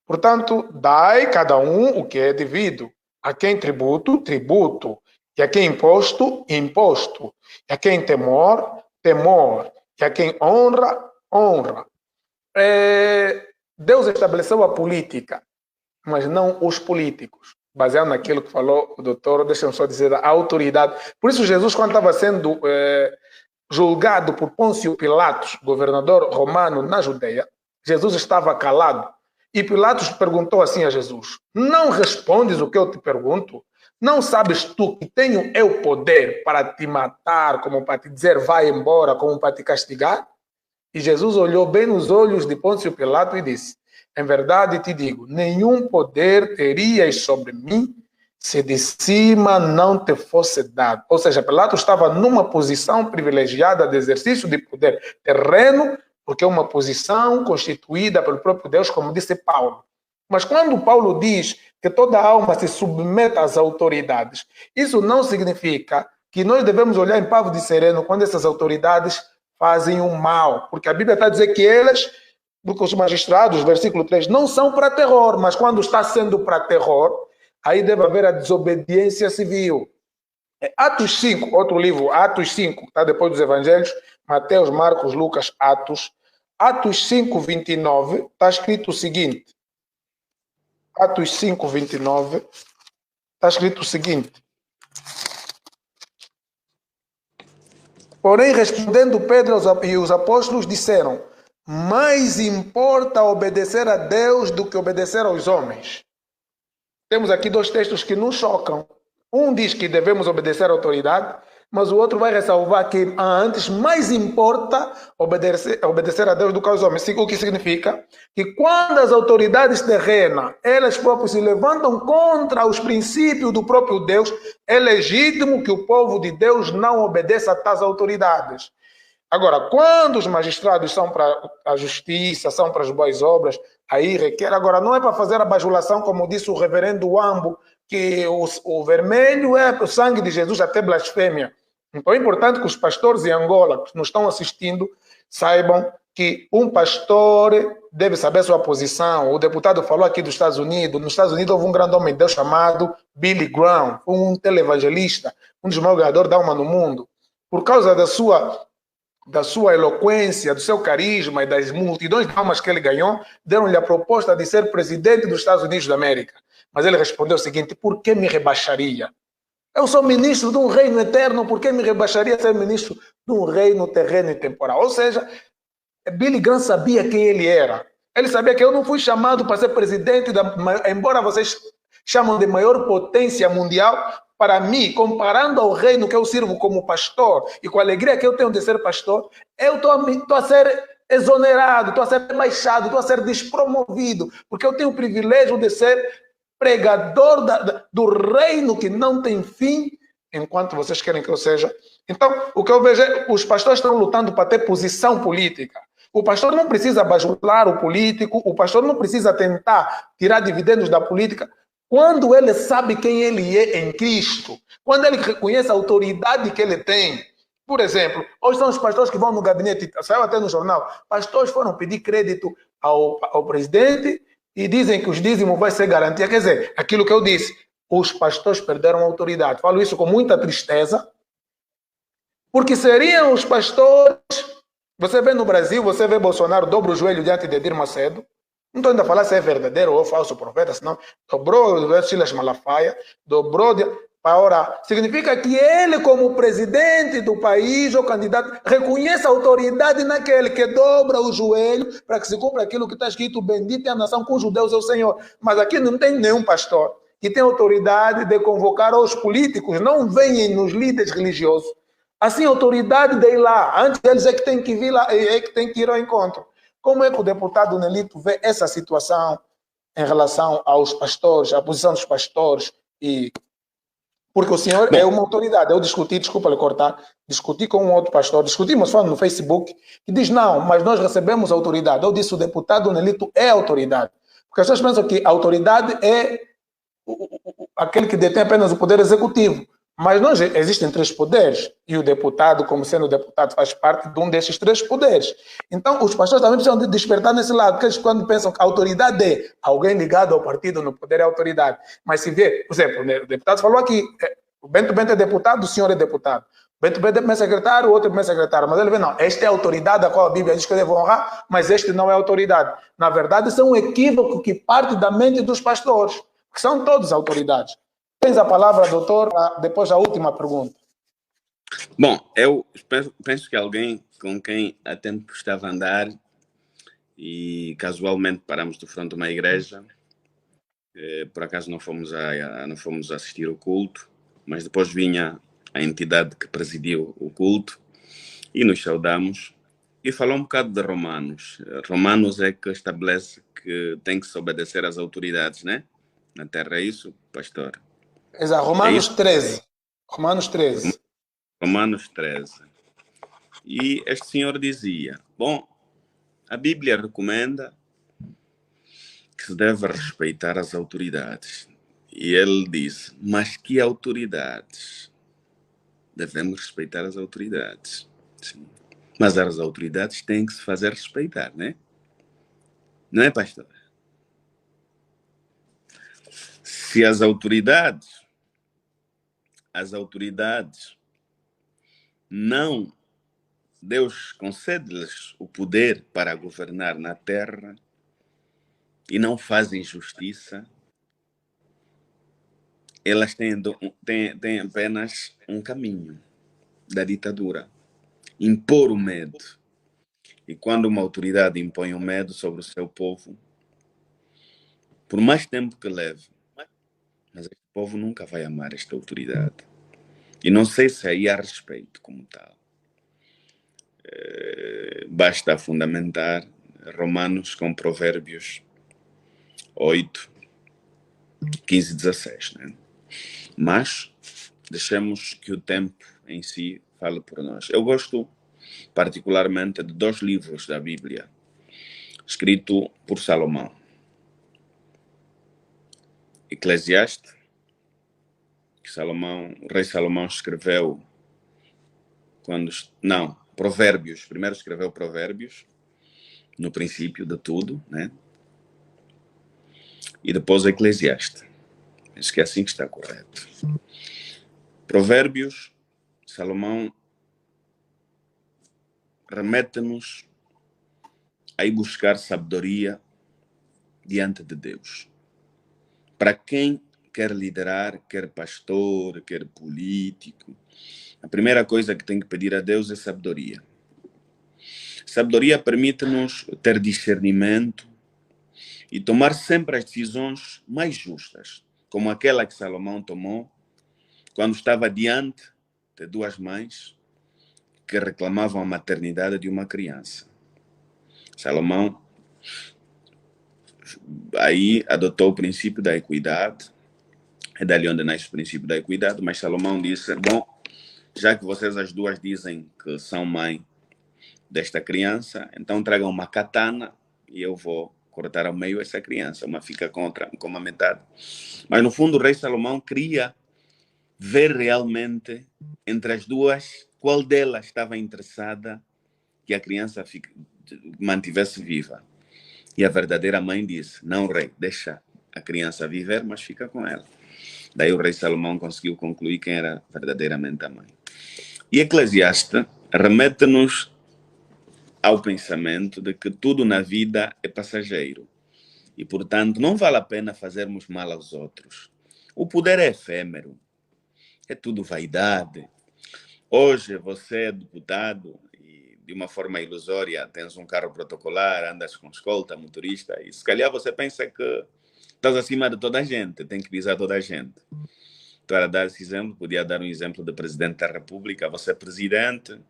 Portanto, dai cada um o que é devido. A quem tributo, tributo. E a quem imposto, imposto. E a quem temor, temor. E a quem honra, honra. Deus estabeleceu a política, mas não os políticos. Baseado naquilo que falou o doutor, deixa eu só dizer, a autoridade. Por isso Jesus, quando estava sendo julgado por Pôncio Pilatos, governador romano na Judeia, Jesus estava calado. E Pilatos perguntou assim a Jesus: não respondes o que eu te pergunto? Não sabes tu que tenho eu poder para te matar, como para te dizer vai embora, como para te castigar? E Jesus olhou bem nos olhos de Pôncio Pilato e disse: em verdade te digo, nenhum poder terias sobre mim se de cima não te fosse dado. Ou seja, Pilatos estava numa posição privilegiada de exercício de poder terreno, porque é uma posição constituída pelo próprio Deus, como disse Paulo. Mas quando Paulo diz que toda alma se submete às autoridades, isso não significa que nós devemos olhar em pavo de sereno quando essas autoridades fazem o mal. Porque a Bíblia está a dizer que elas, porque os magistrados, versículo 3, não são para terror, mas quando está sendo para terror, aí deve haver a desobediência civil. Atos 5, outro livro, Atos 5, está depois dos evangelhos, Mateus, Marcos, Lucas, Atos. Atos 5, 29, está escrito o seguinte. Atos 5, 29, está escrito o seguinte. Porém, respondendo Pedro e os apóstolos, disseram: mais importa obedecer a Deus do que obedecer aos homens. Temos aqui dois textos que nos chocam. Um diz que devemos obedecer à autoridade, mas o outro vai ressalvar que antes mais importa obedecer a Deus do que aos homens. O que significa que quando as autoridades terrenas, elas próprias se levantam contra os princípios do próprio Deus, é legítimo que o povo de Deus não obedeça a tais autoridades. Agora, quando os magistrados são para a justiça, são para as boas obras, aí requer. Agora, não é para fazer a bajulação, como disse o reverendo Wambo, que o vermelho é o sangue de Jesus, até blasfêmia. Então é importante que os pastores em Angola que nos estão assistindo saibam que um pastor deve saber sua posição. O deputado falou aqui dos Estados Unidos. Nos Estados Unidos houve um grande homem de Deus chamado Billy Graham, um televangelista, um dos maiores ganhadores da alma no mundo. Por causa da sua eloquência, do seu carisma e das multidões de almas que ele ganhou, deram-lhe a proposta de ser presidente dos Estados Unidos da América. Mas ele respondeu o seguinte: por que me rebaixaria? Eu sou ministro de um reino eterno, por que me rebaixaria a ser ministro de um reino terreno e temporal? Ou seja, Billy Graham sabia quem ele era. Ele sabia que eu não fui chamado para ser presidente, embora vocês chamam de maior potência mundial, para mim, comparando ao reino que eu sirvo como pastor e com a alegria que eu tenho de ser pastor, eu estou a ser exonerado, estou a ser baixado, estou a ser despromovido, porque eu tenho o privilégio de ser pregador do reino que não tem fim, enquanto vocês querem que eu seja. Então, o que eu vejo é os pastores estão lutando para ter posição política. O pastor não precisa bajular o político, o pastor não precisa tentar tirar dividendos da política, quando ele sabe quem ele é em Cristo, quando ele reconhece a autoridade que ele tem. Por exemplo, hoje são os pastores que vão no gabinete, saiu até no jornal, pastores foram pedir crédito ao presidente e dizem que os dízimos vai ser garantia. Quer dizer, aquilo que eu disse, os pastores perderam a autoridade. Falo isso com muita tristeza, porque seriam os pastores. Você vê no Brasil, você vê Bolsonaro dobra o joelho diante de Edir Macedo. Não estou ainda a falar se é verdadeiro ou falso profeta, senão dobrou o Silas Malafaia, dobrou para orar. Significa que ele, como presidente do país ou candidato, reconhece a autoridade naquele que dobra o joelho para que se cumpra aquilo que está escrito: bendita é a nação cujo Deus é o Senhor. Mas aqui não tem nenhum pastor que tem autoridade de convocar os políticos, não vêm nos líderes religiosos. Assim, a autoridade de ir lá, antes deles é que tem que vir lá, é que tem que ir ao encontro. Como é que o deputado Nelito vê essa situação em relação aos pastores, a posição dos pastores? Porque o senhor é uma autoridade. Eu discuti, desculpa lhe cortar, discuti com um outro pastor, discutimos falando no Facebook, que diz: não, mas nós recebemos autoridade. Eu disse: o deputado Nelito é autoridade. Porque as pessoas pensam que a autoridade é aquele que detém apenas o poder executivo. Mas nós, existem 3 poderes, e o deputado, como sendo deputado, faz parte de um desses 3 poderes. Então, os pastores também precisam de despertar nesse lado, porque eles, quando pensam que a autoridade é alguém ligado ao partido, no poder é autoridade. Mas se vê, por exemplo, o deputado falou aqui, o Bento Bento é deputado, o senhor é deputado. O Bento Bento é primeiro secretário, o outro é primeiro secretário. Mas ele vê, não, esta é a autoridade a qual a Bíblia diz que eu devo honrar, mas este não é autoridade. Na verdade, isso é um equívoco que parte da mente dos pastores, que são todos autoridades. Tens a palavra, doutor, depois a última pergunta. Bom, eu penso que alguém com quem há tempo estava a andar e casualmente paramos de frente a uma igreja, por acaso não fomos assistir o culto, mas depois vinha a entidade que presidiu o culto e nos saudamos e falou um bocado de Romanos. Romanos é que estabelece que tem que se obedecer às autoridades, né? Na terra, é isso, pastor? Exato, Romanos 13. Romanos 13. Romanos 13. E este senhor dizia: bom, a Bíblia recomenda que se deve respeitar as autoridades. E ele disse: mas que autoridades? Devemos respeitar as autoridades. Sim. Mas as autoridades têm que se fazer respeitar, né? Não é, pastor? Se as autoridades não, Deus concede-lhes o poder para governar na terra e não fazem justiça, elas têm apenas um caminho da ditadura: impor o medo. E quando uma autoridade impõe o medo sobre o seu povo, por mais tempo que leve, mas este povo nunca vai amar esta autoridade. E não sei se aí há respeito como tal. Basta fundamentar Romanos com Provérbios 8, 15 e 16. Né? Mas deixemos que o tempo em si fale por nós. Eu gosto particularmente de 2 livros da Bíblia, escrito por Salomão. Eclesiastes, que o rei Salomão escreveu Provérbios. Primeiro escreveu Provérbios, no princípio de tudo, né? E depois Eclesiastes. Acho que é assim que está correto. Provérbios, Salomão remete-nos a ir buscar sabedoria diante de Deus. Para quem quer liderar, quer pastor, quer político, a primeira coisa que tem que pedir a Deus é sabedoria. Sabedoria permite-nos ter discernimento e tomar sempre as decisões mais justas, como aquela que Salomão tomou quando estava diante de duas mães que reclamavam a maternidade de uma criança. Salomão aí adotou o princípio da equidade, é dali onde nasce o princípio da equidade, mas Salomão disse, bom, já que vocês as duas dizem que são mãe desta criança, então tragam uma katana e eu vou cortar ao meio essa criança, uma fica com a metade. Mas no fundo o rei Salomão queria ver realmente entre as duas qual delas estava interessada que a criança mantivesse viva. E a verdadeira mãe disse, não, rei, deixa a criança viver, mas fica com ela. Daí o rei Salomão conseguiu concluir quem era verdadeiramente a mãe. E Eclesiastes remete-nos ao pensamento de que tudo na vida é passageiro. E, portanto, não vale a pena fazermos mal aos outros. O poder é efêmero. É tudo vaidade. Hoje você é deputado e, de uma forma ilusória, tens um carro protocolar, andas com escolta, motorista, e se calhar você pensa que estás acima de toda a gente, tem que pisar toda a gente. Para dar esse exemplo, podia dar um exemplo do presidente da República. Você é presidente,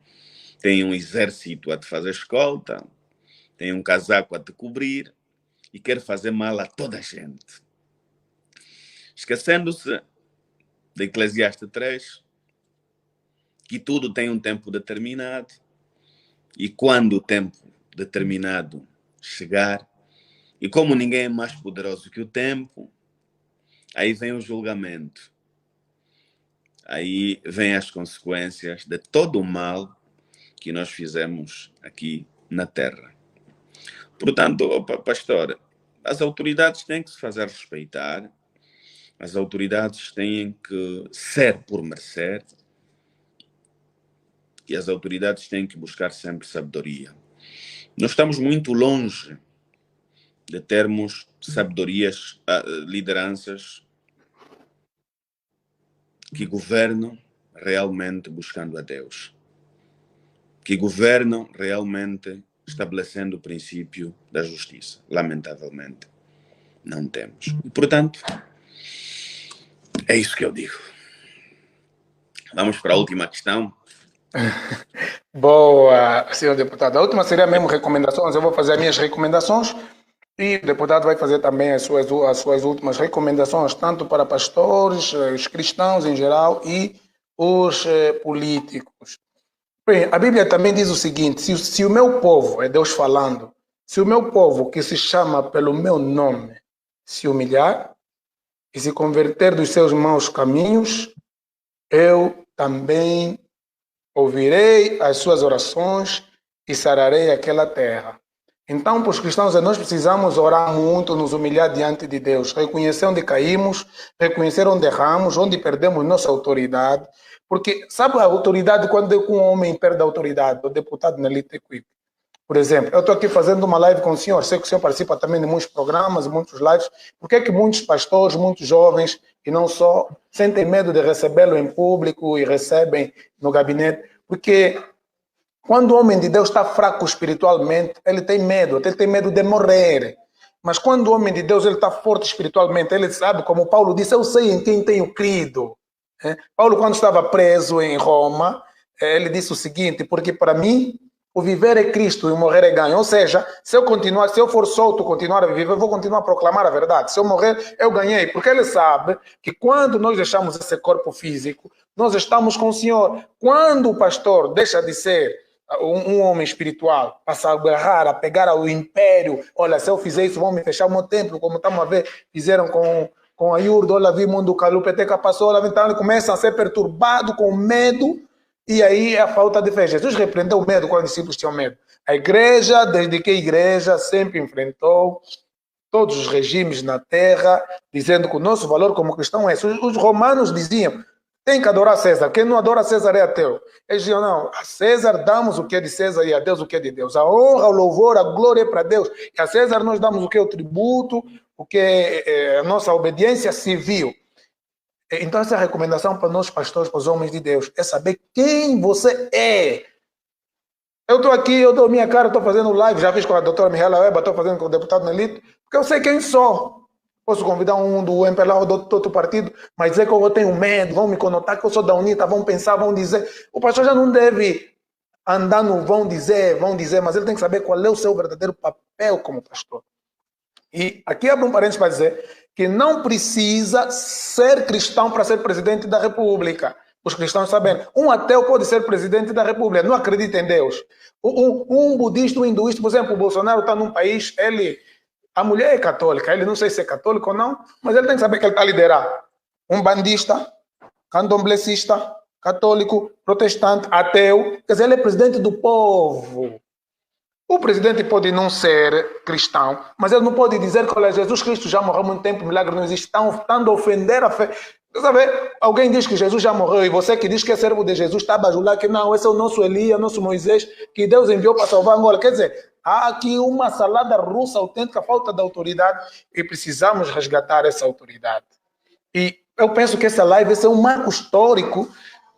tem um exército a te fazer escolta, tem um casaco a te cobrir e quer fazer mal a toda a gente. Esquecendo-se de Eclesiastes 3, que tudo tem um tempo determinado e quando o tempo determinado chegar, e como ninguém é mais poderoso que o tempo, aí vem o julgamento. Aí vem as consequências de todo o mal que nós fizemos aqui na Terra. Portanto, pastor, as autoridades têm que se fazer respeitar, as autoridades têm que ser por merecer e as autoridades têm que buscar sempre sabedoria. Nós estamos muito longe de termos sabedorias, lideranças que governam realmente buscando a Deus, que governam realmente estabelecendo o princípio da justiça. Lamentavelmente, não temos. E, portanto, é isso que eu digo. Vamos para a última questão. Boa, senhor deputado. A última seria mesmo recomendações. Eu vou fazer as minhas recomendações e o deputado vai fazer também as suas últimas recomendações, tanto para pastores, os cristãos em geral e os políticos. Bem, a Bíblia também diz o seguinte, se o meu povo, é Deus falando, se o meu povo que se chama pelo meu nome se humilhar e se converter dos seus maus caminhos, eu também ouvirei as suas orações e sararei aquela terra. Então, para os cristãos, nós precisamos orar muito, nos humilhar diante de Deus, reconhecer onde caímos, reconhecer onde erramos, onde perdemos nossa autoridade. Porque, sabe a autoridade, quando um homem perde a autoridade? O deputado Nelito Equipe. Por exemplo, eu estou aqui fazendo uma live com o senhor, sei que o senhor participa também de muitos programas, muitos lives. Por que muitos pastores, muitos jovens, e não só, sentem medo de recebê-lo em público e recebem no gabinete? Porque quando o homem de Deus está fraco espiritualmente, ele tem medo de morrer. Mas quando o homem de Deus está forte espiritualmente, ele sabe, como Paulo disse, eu sei em quem tenho crido. Paulo, quando estava preso em Roma, ele disse o seguinte, porque para mim, o viver é Cristo e o morrer é ganho. Ou seja, se eu for solto, continuar a viver, eu vou continuar a proclamar a verdade. Se eu morrer, eu ganhei. Porque ele sabe que quando nós deixamos esse corpo físico, nós estamos com o Senhor. Quando o pastor deixa de ser um homem espiritual, passa a agarrar, a pegar ao império, olha, se eu fizer isso, vão me fechar o meu templo, como estamos a ver, fizeram com a Yurdo, olha, vi mundo Calupeteca passou, olha, então ele começa a ser perturbado com medo, e aí é a falta de fé. Jesus repreendeu o medo quando os discípulos tinham medo. A igreja, desde que a igreja sempre enfrentou todos os regimes na terra, dizendo que o nosso valor como cristão é esse. Os romanos diziam, tem que adorar César. Quem não adora César é ateu. Eles diziam, não, a César damos o que é de César e a Deus o que é de Deus. A honra, o louvor, a glória é para Deus. E a César nós damos o que é o tributo, o que é a nossa obediência civil. Então essa é a recomendação para nós pastores, para os homens de Deus, é saber quem você é. Eu estou aqui, eu dou minha cara, estou fazendo live, já fiz com a doutora Mihaela Weba, estou fazendo com o deputado Nelito, Porque eu sei quem sou. Posso convidar um do MPLA ou do outro partido, mas dizer que eu tenho medo, vão me conotar que eu sou da UNITA, vão pensar, vão dizer. O pastor já não deve andar no vão dizer, mas ele tem que saber qual é o seu verdadeiro papel como pastor. E aqui abro um parênteses para dizer que não precisa ser cristão para ser presidente da República. Os cristãos sabem. Um ateu pode ser presidente da República, não acredita em Deus. Um budista, um hinduísta, por exemplo, o Bolsonaro está num país, a mulher é católica, ele não sei se é católico ou não, mas ele tem que saber que ele está a liderar. Um bandista, candomblessista, católico, protestante, ateu, quer dizer, ele é presidente do povo. O presidente pode não ser cristão, mas ele não pode dizer que olha, Jesus Cristo já morreu há muito tempo, milagre não existe. Estão a ofender a fé. Sabe, alguém diz que Jesus já morreu e você que diz que é servo de Jesus está a bajular que não, esse é o nosso Elias, nosso Moisés, que Deus enviou para salvar Angola. Quer dizer, há aqui uma salada russa autêntica, falta de autoridade e precisamos resgatar essa autoridade. E eu penso que essa live vai ser um marco histórico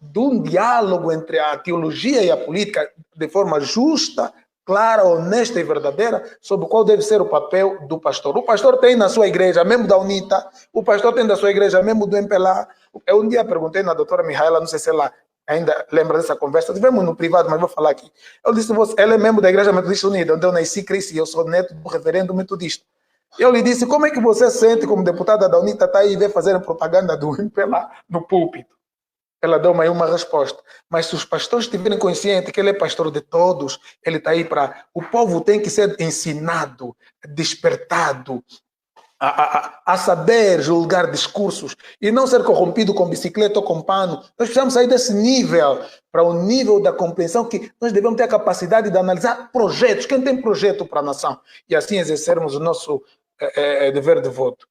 de um diálogo entre a teologia e a política de forma justa, clara, honesta e verdadeira, sobre qual deve ser o papel do pastor. O pastor tem na sua igreja, mesmo da UNITA, o pastor tem da sua igreja, mesmo do MPLA. Eu um dia perguntei na doutora Mihaela, não sei se ela ainda lembra dessa conversa, tivemos no privado, mas vou falar aqui. Eu disse, ela é membro da Igreja Metodista Unida, onde eu nasci, cresci, eu sou neto do reverendo metodista. Eu lhe disse, como é que você sente como deputada da UNITA está aí e vê fazer propaganda do MPLA no púlpito? Ela deu-me aí uma resposta. Mas se os pastores estiverem conscientes que ele é pastor de todos, ele está aí para... O povo tem que ser ensinado, despertado, a saber julgar discursos e não ser corrompido com bicicleta ou com pano. Nós precisamos sair desse nível para o nível da compreensão que nós devemos ter a capacidade de analisar projetos. Quem tem projeto para a nação? E assim exercermos o nosso dever de voto.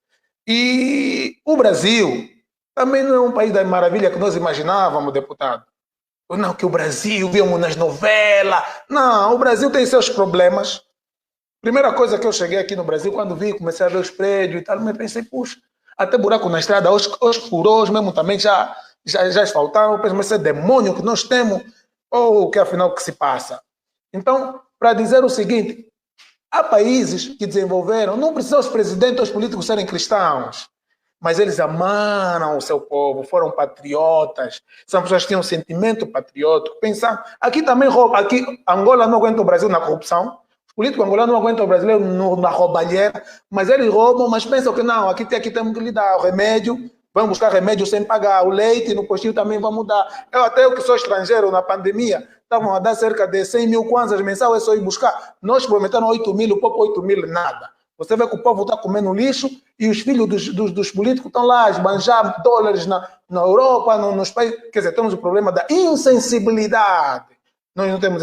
E o Brasil... também não é um país da maravilha que nós imaginávamos, deputado. Não, que o Brasil, vimos nas novelas. Não, o Brasil tem seus problemas. Primeira coisa que eu cheguei aqui no Brasil, quando vi, comecei a ver os prédios e tal, me pensei, puxa, até buraco na estrada, os furões mesmo também já asfaltaram. Eu pensei, mas esse demônio que nós temos, ou que afinal que se passa? Então, para dizer o seguinte, há países que desenvolveram, não precisam os presidentes ou os políticos serem cristãos, mas eles amaram o seu povo, foram patriotas, são pessoas que têm um sentimento patriótico. Pensar, aqui também rouba, aqui Angola não aguenta o Brasil na corrupção, os políticos angolanos não aguentam o brasileiro na roubalheira, mas eles roubam, mas pensam que não, aqui temos que lhe dar o remédio, vão buscar remédio sem pagar, o leite no postinho também vão mudar. Eu que sou estrangeiro na pandemia, estavam a dar cerca de 100 mil kwanzas mensal, é só ir buscar. Nós prometeram 8 mil, o povo 8 mil, nada. Você vê que o povo está comendo lixo e os filhos dos políticos estão lá a esbanjar dólares na Europa, nos países. Quer dizer, temos o problema da insensibilidade. Nós não temos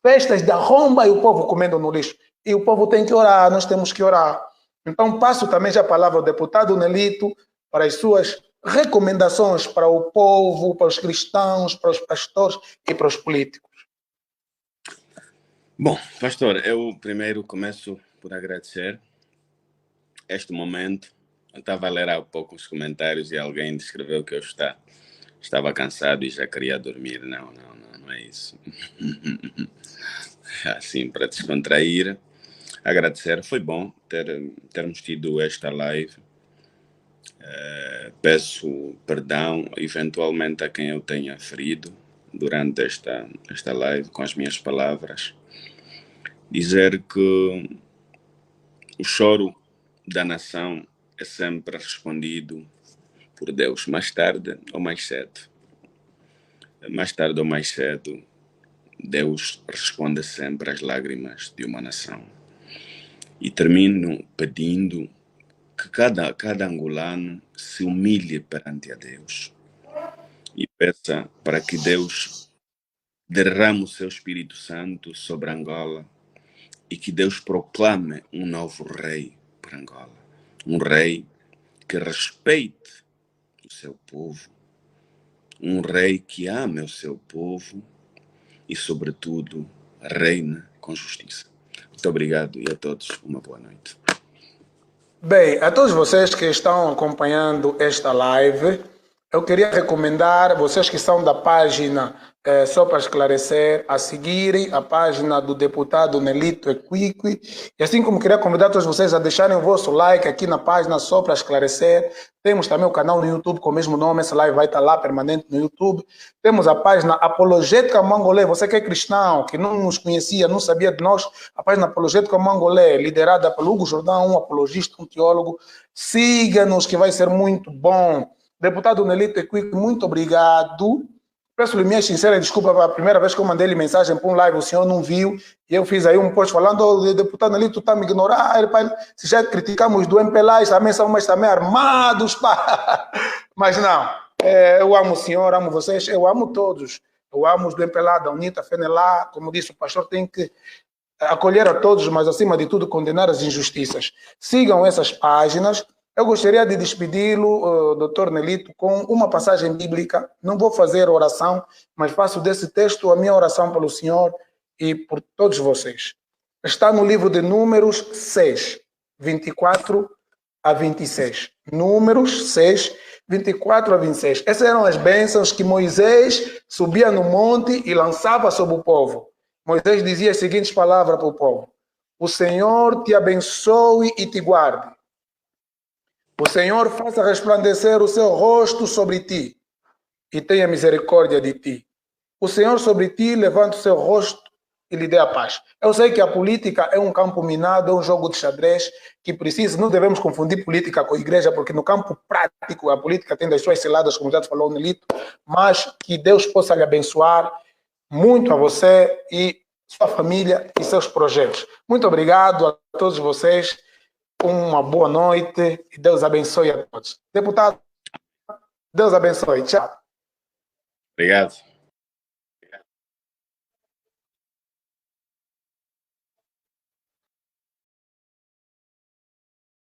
festas da romba e o povo comendo no lixo. E o povo tem que orar, nós temos que orar. Então, passo também já a palavra ao deputado Nelito para as suas recomendações para o povo, para os cristãos, para os pastores e para os políticos. Bom, pastor, eu primeiro começo por agradecer este momento. Eu estava a ler há pouco os comentários e alguém descreveu que eu estava cansado e já queria dormir. Não é isso. Assim, para descontrair, agradecer. Foi bom termos tido esta live. Peço perdão, eventualmente, a quem eu tenha ferido durante esta live com as minhas palavras. Dizer que o choro da nação é sempre respondido por Deus, mais tarde ou mais cedo. Mais tarde ou mais cedo, Deus responde sempre às lágrimas de uma nação. E termino pedindo que cada angolano se humilhe perante a Deus e peça para que Deus derrame o seu Espírito Santo sobre Angola e que Deus proclame um novo rei para Angola. Um rei que respeite o seu povo, um rei que ame o seu povo e, sobretudo, reine com justiça. Muito obrigado e a todos uma boa noite. Bem, a todos vocês que estão acompanhando esta live, eu queria recomendar, vocês que são da página só para esclarecer, a seguirem a página do deputado Nelito Equique. E assim como queria convidar todos vocês a deixarem o vosso like aqui na página, só para esclarecer. Temos também o canal no YouTube com o mesmo nome, essa live vai estar lá permanente no YouTube. Temos a página Apologética Mangolé, você que é cristão, que não nos conhecia, não sabia de nós, a página Apologética Mangolé, liderada pelo Hugo Jordão, um apologista, um teólogo. Siga-nos que vai ser muito bom. Deputado Nelito Equique, muito obrigado. Peço-lhe minha sincera desculpa, a primeira vez que eu mandei-lhe mensagem para um live, o senhor não viu, e eu fiz aí um post falando, oh, deputado ali, tu está me ignorando, se já criticamos do MPLA, também somos também armados, pá. Mas não, eu amo o senhor, amo vocês, eu amo todos, eu amo os do MPLA, da UNITA, FENELA, como disse, o pastor tem que acolher a todos, mas acima de tudo condenar as injustiças. Sigam essas páginas. Eu gostaria de despedi-lo, Dr. Nelito, com uma passagem bíblica. Não vou fazer oração, mas faço desse texto a minha oração pelo Senhor e por todos vocês. Está no livro de Números 6, 24 a 26. Números 6, 24 a 26. Essas eram as bênçãos que Moisés subia no monte e lançava sobre o povo. Moisés dizia as seguintes palavras para o povo: o Senhor te abençoe e te guarde. O Senhor faça resplandecer o seu rosto sobre ti e tenha misericórdia de ti. O Senhor sobre ti levanta o seu rosto e lhe dê a paz. Eu sei que a política é um campo minado, é um jogo de xadrez que precisa, não devemos confundir política com a igreja, porque no campo prático a política tem das suas ciladas, como já te falou o Nelito, mas que Deus possa lhe abençoar muito a você e sua família e seus projetos. Muito obrigado a todos vocês. Uma boa noite e Deus abençoe a todos. Deputado, Deus abençoe. Tchau. Obrigado.